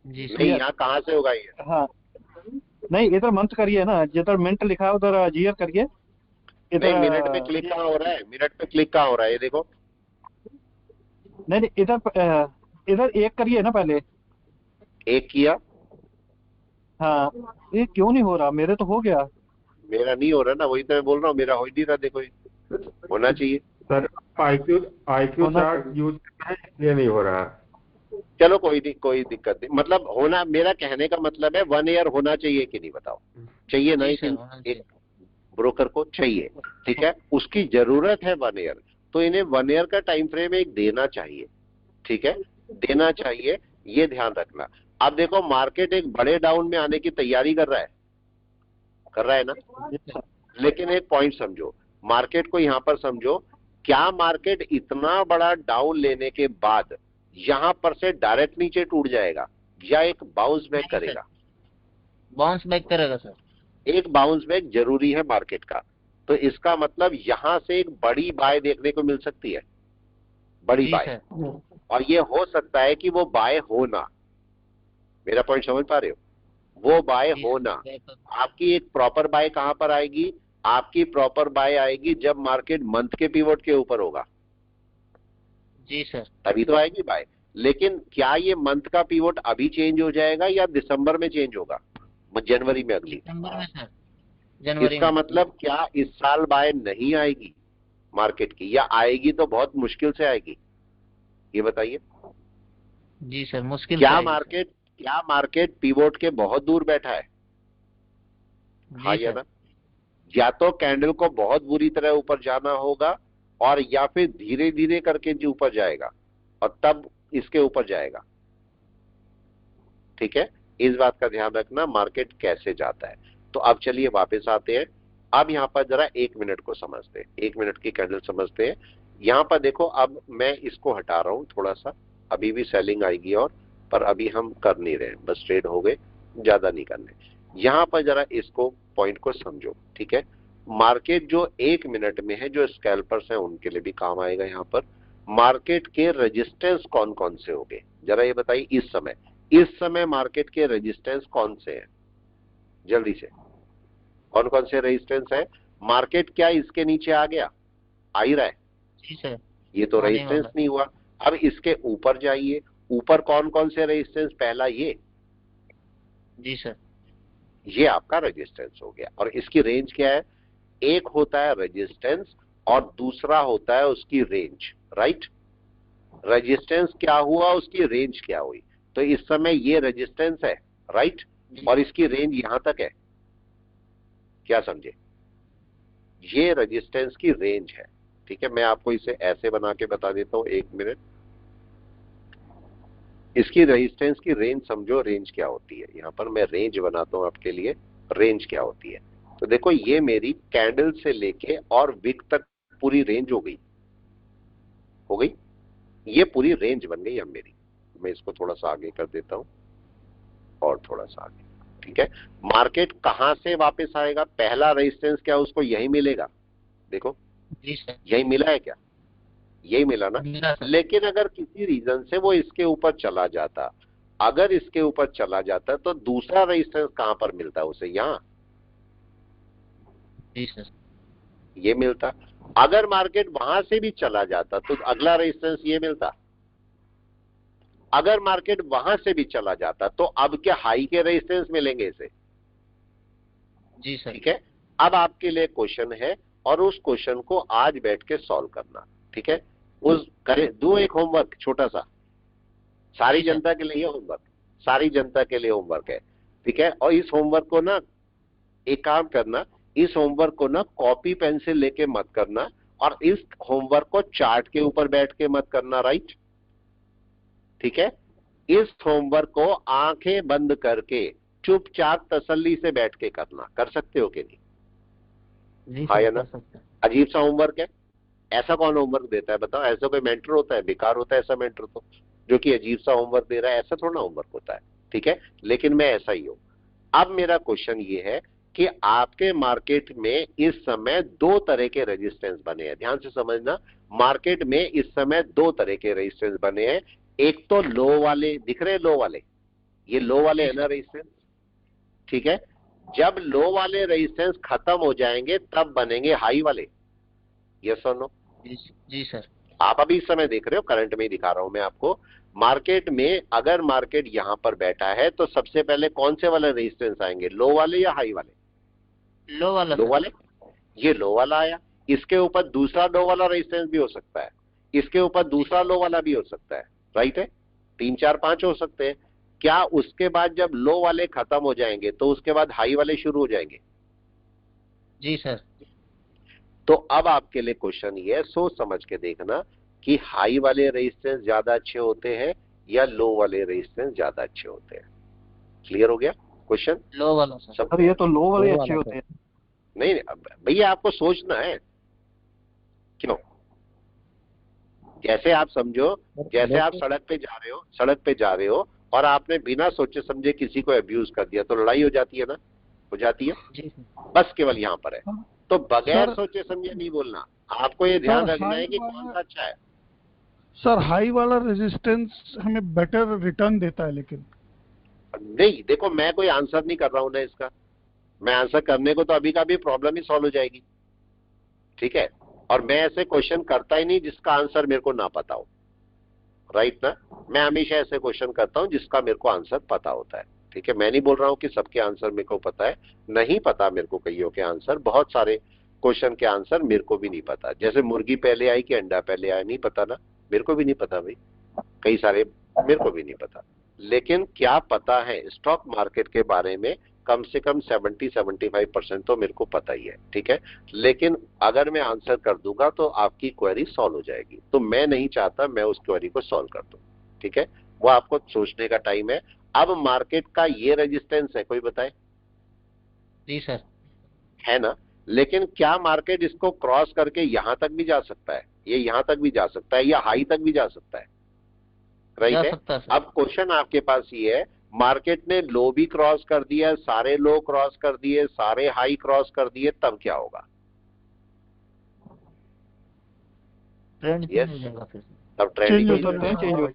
जी नहीं, यहाँ कहाँ से होगा ईयर? हाँ, नहीं इधर मंथ करिए ना, जिधर मिनट लिखा है उधर ईयर करिए। इधर मिनट पे क्लिक कहाँ हो रहा है? मिनट पे क्लिक कहाँ हो रहा है? ये देखो। नहीं, इधर एक करिए ना पहले। एक किया? हाँ, ये क्यों नहीं हो रहा? मेरे तो हो गया। मेरा नहीं हो रहा ना, वही तो मैं बोल रहा हूँ, मेरा हो ही नहीं रहा। देखो, ये होना चाहिए सर। IQ चार्ट यूज करना है, इसलिए नहीं हो रहा। चलो कोई नहीं, कोई दिक्कत नहीं। मतलब होना, मेरा कहने का मतलब है 1 ईयर होना चाहिए कि नहीं, बताओ? चाहिए ना? एक ब्रोकर को चाहिए। ठीक है, उसकी जरूरत है 1 ईयर, तो इन्हें 1 ईयर का टाइम फ्रेम एक देना चाहिए। ठीक है, देना चाहिए, ये ध्यान रखना। अब देखो मार्केट एक बड़े डाउन में आने की तैयारी कर रहा है ना। लेकिन एक पॉइंट समझो, मार्केट को यहां पर समझो, क्या मार्केट इतना बड़ा डाउन लेने के बाद यहां पर से डायरेक्ट नीचे टूट जाएगा या एक बाउंस बैक करेगा? बाउंस बैक करेगा सर। एक बाउंस बैक जरूरी है मार्केट का। तो इसका मतलब यहां से एक बड़ी बाय देखने को मिल सकती है, बड़ी बाय। और ये हो सकता है कि वो बाय होना, मेरा पॉइंट समझ पा रहे हो? वो बाय होना। आपकी एक प्रॉपर बाय कहां पर आएगी? आपकी प्रॉपर बाय आएगी जब मार्केट मंथ के पिवट के ऊपर होगा। जी सर, तभी तो आएगी बाय। लेकिन क्या ये मंथ का पिवट अभी चेंज हो जाएगा या दिसंबर में चेंज होगा? जनवरी में, अगली दिसंबर में सर, जनवरी। इसका मतलब क्या इस साल बाय नहीं आएगी मार्केट की, या आएगी तो बहुत मुश्किल से आएगी? ये बताइए। जी सर, मुश्किल। क्या मार्केट पिवोट के बहुत दूर बैठा है? हाँ या ना? या तो कैंडल को बहुत बुरी तरह ऊपर जाना होगा, और या फिर धीरे धीरे करके जो ऊपर जाएगा और तब इसके ऊपर जाएगा। ठीक है, इस बात का ध्यान रखना मार्केट कैसे जाता है। तो अब चलिए वापस आते हैं। अब यहाँ पर जरा 1 मिनट को समझते हैं, 1 मिनट की कैंडल समझते हैं। यहाँ पर देखो, अब मैं इसको हटा रहा हूं थोड़ा सा, अभी भी सेलिंग आएगी, और पर अभी हम कर नहीं रहे, बस ट्रेड हो गए, ज्यादा नहीं करने। यहाँ पर जरा इसको पॉइंट को समझो। ठीक है, मार्केट जो 1 मिनट में है, जो स्कैल्पर्स हैं उनके लिए भी काम आएगा। यहाँ पर मार्केट के रेजिस्टेंस कौन कौन से होंगे, जरा ये बताइए। इस समय मार्केट के रेजिस्टेंस कौन से हैं? जल्दी से, कौन कौन से रेजिस्टेंस है? मार्केट क्या इसके नीचे आ गया? आ ही रहा है? जी सर, ये तो रेजिस्टेंस नहीं हुआ। अब इसके ऊपर जाइए, ऊपर कौन कौन से रेजिस्टेंस? पहला ये। जी सर, ये आपका रेजिस्टेंस हो गया। और इसकी रेंज क्या है? एक होता है रेजिस्टेंस और दूसरा होता है उसकी रेंज, राइट। रेजिस्टेंस क्या हुआ, उसकी रेंज क्या हुई। तो इस समय ये रेजिस्टेंस है, राइट, और इसकी रेंज यहां तक है, क्या समझे, ये रेजिस्टेंस की रेंज है। ठीक है, मैं आपको इसे ऐसे बना के बता देता हूं, 1 मिनट। इसकी रेजिस्टेंस की रेंज समझो, रेंज क्या होती है। यहां पर मैं रेंज बनाता हूं आपके लिए, रेंज क्या होती है। तो देखो ये मेरी कैंडल से लेके और विक तक पूरी रेंज हो गई, ये पूरी रेंज बन गई अब मेरी। मैं इसको थोड़ा सा आगे कर देता हूं और थोड़ा सा आगे। ठीक है, मार्केट कहां से वापस आएगा, पहला रेजिस्टेंस क्या उसको यही मिलेगा, देखो यही मिला है क्या, यही मिला ना। लेकिन अगर किसी रीजन से वो इसके ऊपर चला जाता, अगर इसके ऊपर चला जाता तो दूसरा रेजिस्टेंस कहां पर मिलता उसे, यहां ये मिलता। अगर मार्केट वहां से भी चला जाता तो अगला रेजिस्टेंस ये मिलता। अगर मार्केट वहां से भी चला जाता तो अब क्या हाई के रेजिस्टेंस मिलेंगे इसे। जी सर। ठीक है, अब आपके लिए क्वेश्चन है और उस क्वेश्चन को आज बैठ के सॉल्व करना। ठीक है, उस करे दो एक होमवर्क छोटा सा, सारी जनता के लिए होमवर्क, सारी जनता के लिए होमवर्क है। ठीक है, और इस होमवर्क को ना एक काम करना, इस होमवर्क को ना कॉपी पेंसिल लेके मत करना और इस होमवर्क को चार्ट के ऊपर बैठ के मत करना, राइट। ठीक है, इस होमवर्क को आंखें बंद करके चुपचाप तसल्ली से बैठ के करना। कर सकते हो कि नहीं, हाँ या ना। अजीब सा होमवर्क है, ऐसा कौन होमवर्क देता है बताओ। ऐसा कोई मेंटर होता है, बेकार होता है ऐसा मेंटर तो, जो कि अजीब सा होमवर्क दे रहा है, ऐसा थोड़ा होमवर्क होता है। ठीक है, लेकिन मैं ऐसा ही हूं। अब मेरा क्वेश्चन ये है कि आपके मार्केट में इस समय दो तरह के रेजिस्टेंस बने हैं, ध्यान से समझना। मार्केट में इस समय दो तरह के रेजिस्टेंस बने हैं। एक तो लो वाले दिख रहे, लो वाले, ये लो वाले है ना रेजिस्टेंस। ठीक है, जब लो वाले रेजिस्टेंस खत्म हो जाएंगे तब बनेंगे हाई वाले, यस और नो। जी सर। आप अभी इस समय देख रहे हो, करंट में ही दिखा रहा हूं मैं आपको। मार्केट में अगर मार्केट यहां पर बैठा है तो सबसे पहले कौन से वाले रेजिस्टेंस आएंगे, लो वाले या हाई वाले। लो वाला। लो वाले, ये लो वाला आया। इसके ऊपर दूसरा लो वाला रेजिस्टेंस भी हो सकता है, इसके ऊपर दूसरा लो वाला भी हो सकता है, राइट है। 3 4 5 हो सकते हैं। क्या उसके बाद जब लो वाले खत्म हो जाएंगे तो उसके बाद हाई वाले शुरू हो जाएंगे। जी सर। तो अब आपके लिए क्वेश्चन ये है, सोच समझ के देखना कि हाई वाले रेजिस्टेंस ज्यादा अच्छे होते हैं या लो वाले रेजिस्टेंस ज्यादा अच्छे होते हैं। क्लियर हो गया क्वेश्चन। लो वाला सर। सर ये तो लो वाले अच्छे होते हैं। नहीं भैया, आपको सोचना है, क्यों। जैसे आप समझो, जैसे आप सड़क पे जा रहे हो और आपने बिना सोचे समझे किसी को अब्यूज कर दिया तो लड़ाई हो जाती है ना, हो जाती है। बस केवल यहाँ पर है, तो बगैर सोचे समझे नहीं बोलना। आपको ये ध्यान रखना है कि कौन सा अच्छा है। सर हाई वाला रेजिस्टेंस हमें बेटर रिटर्न देता है, लेकिन नहीं देखो, मैं कोई आंसर नहीं कर रहा हूं ना इसका। मैं आंसर करने को तो अभी का भी प्रॉब्लम ही सॉल्व हो जाएगी। ठीक है, और मैं ऐसे क्वेश्चन करता ही नहीं जिसका आंसर मेरे को ना पता हो, राइट ना। मैं हमेशा ऐसे क्वेश्चन करता हूं जिसका मेरे को आंसर पता होता है। ठीक है, मैं नहीं बोल रहा हूं कि सबके आंसर मेरे को पता है, नहीं पता मेरे को कईयों के आंसर, बहुत सारे क्वेश्चन के आंसर मेरे को भी नहीं पता। जैसे मुर्गी पहले आई कि अंडा पहले आया, नहीं पता ना, मेरे को भी नहीं पता भाई, कई सारे मेरे को भी नहीं पता। लेकिन क्या पता है, स्टॉक मार्केट के बारे में कम से कम 70-75% तो मेरे को पता ही है। ठीक है, लेकिन अगर मैं आंसर कर दूंगा तो आपकी क्वेरी सॉल्व हो जाएगी, तो मैं नहीं चाहता मैं उस क्वेरी को सॉल्व कर दूं। ठीक है, वो आपको सोचने का टाइम है। अब मार्केट का ये रेजिस्टेंस है, कोई बताए। जी सर। है ना, लेकिन क्या मार्केट इसको क्रॉस करके यहां तक भी जा सकता है, ये यहां तक भी जा सकता है या हाई तक भी जा सकता है, राइट है। अब क्वेश्चन आपके पास ये है, मार्केट ने लो भी क्रॉस कर दिया, सारे लो क्रॉस कर दिए, सारे हाई क्रॉस कर दिए, तब क्या होगा। ट्रेंड चेंज हो जाएगा फिर, तब ट्रेंड चेंज हो।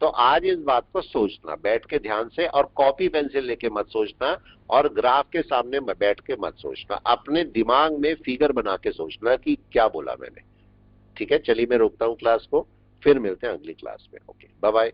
तो आज इस बात को सोचना बैठ के ध्यान से, और कॉपी पेंसिल लेके मत सोचना और ग्राफ के सामने बैठ के मत सोचना, अपने दिमाग में फिगर बना के सोचना कि क्या बोला मैंने। ठीक है, चलिए मैं रोकता हूं क्लास को, फिर मिलते हैं अगली क्लास में। Okay, bye bye.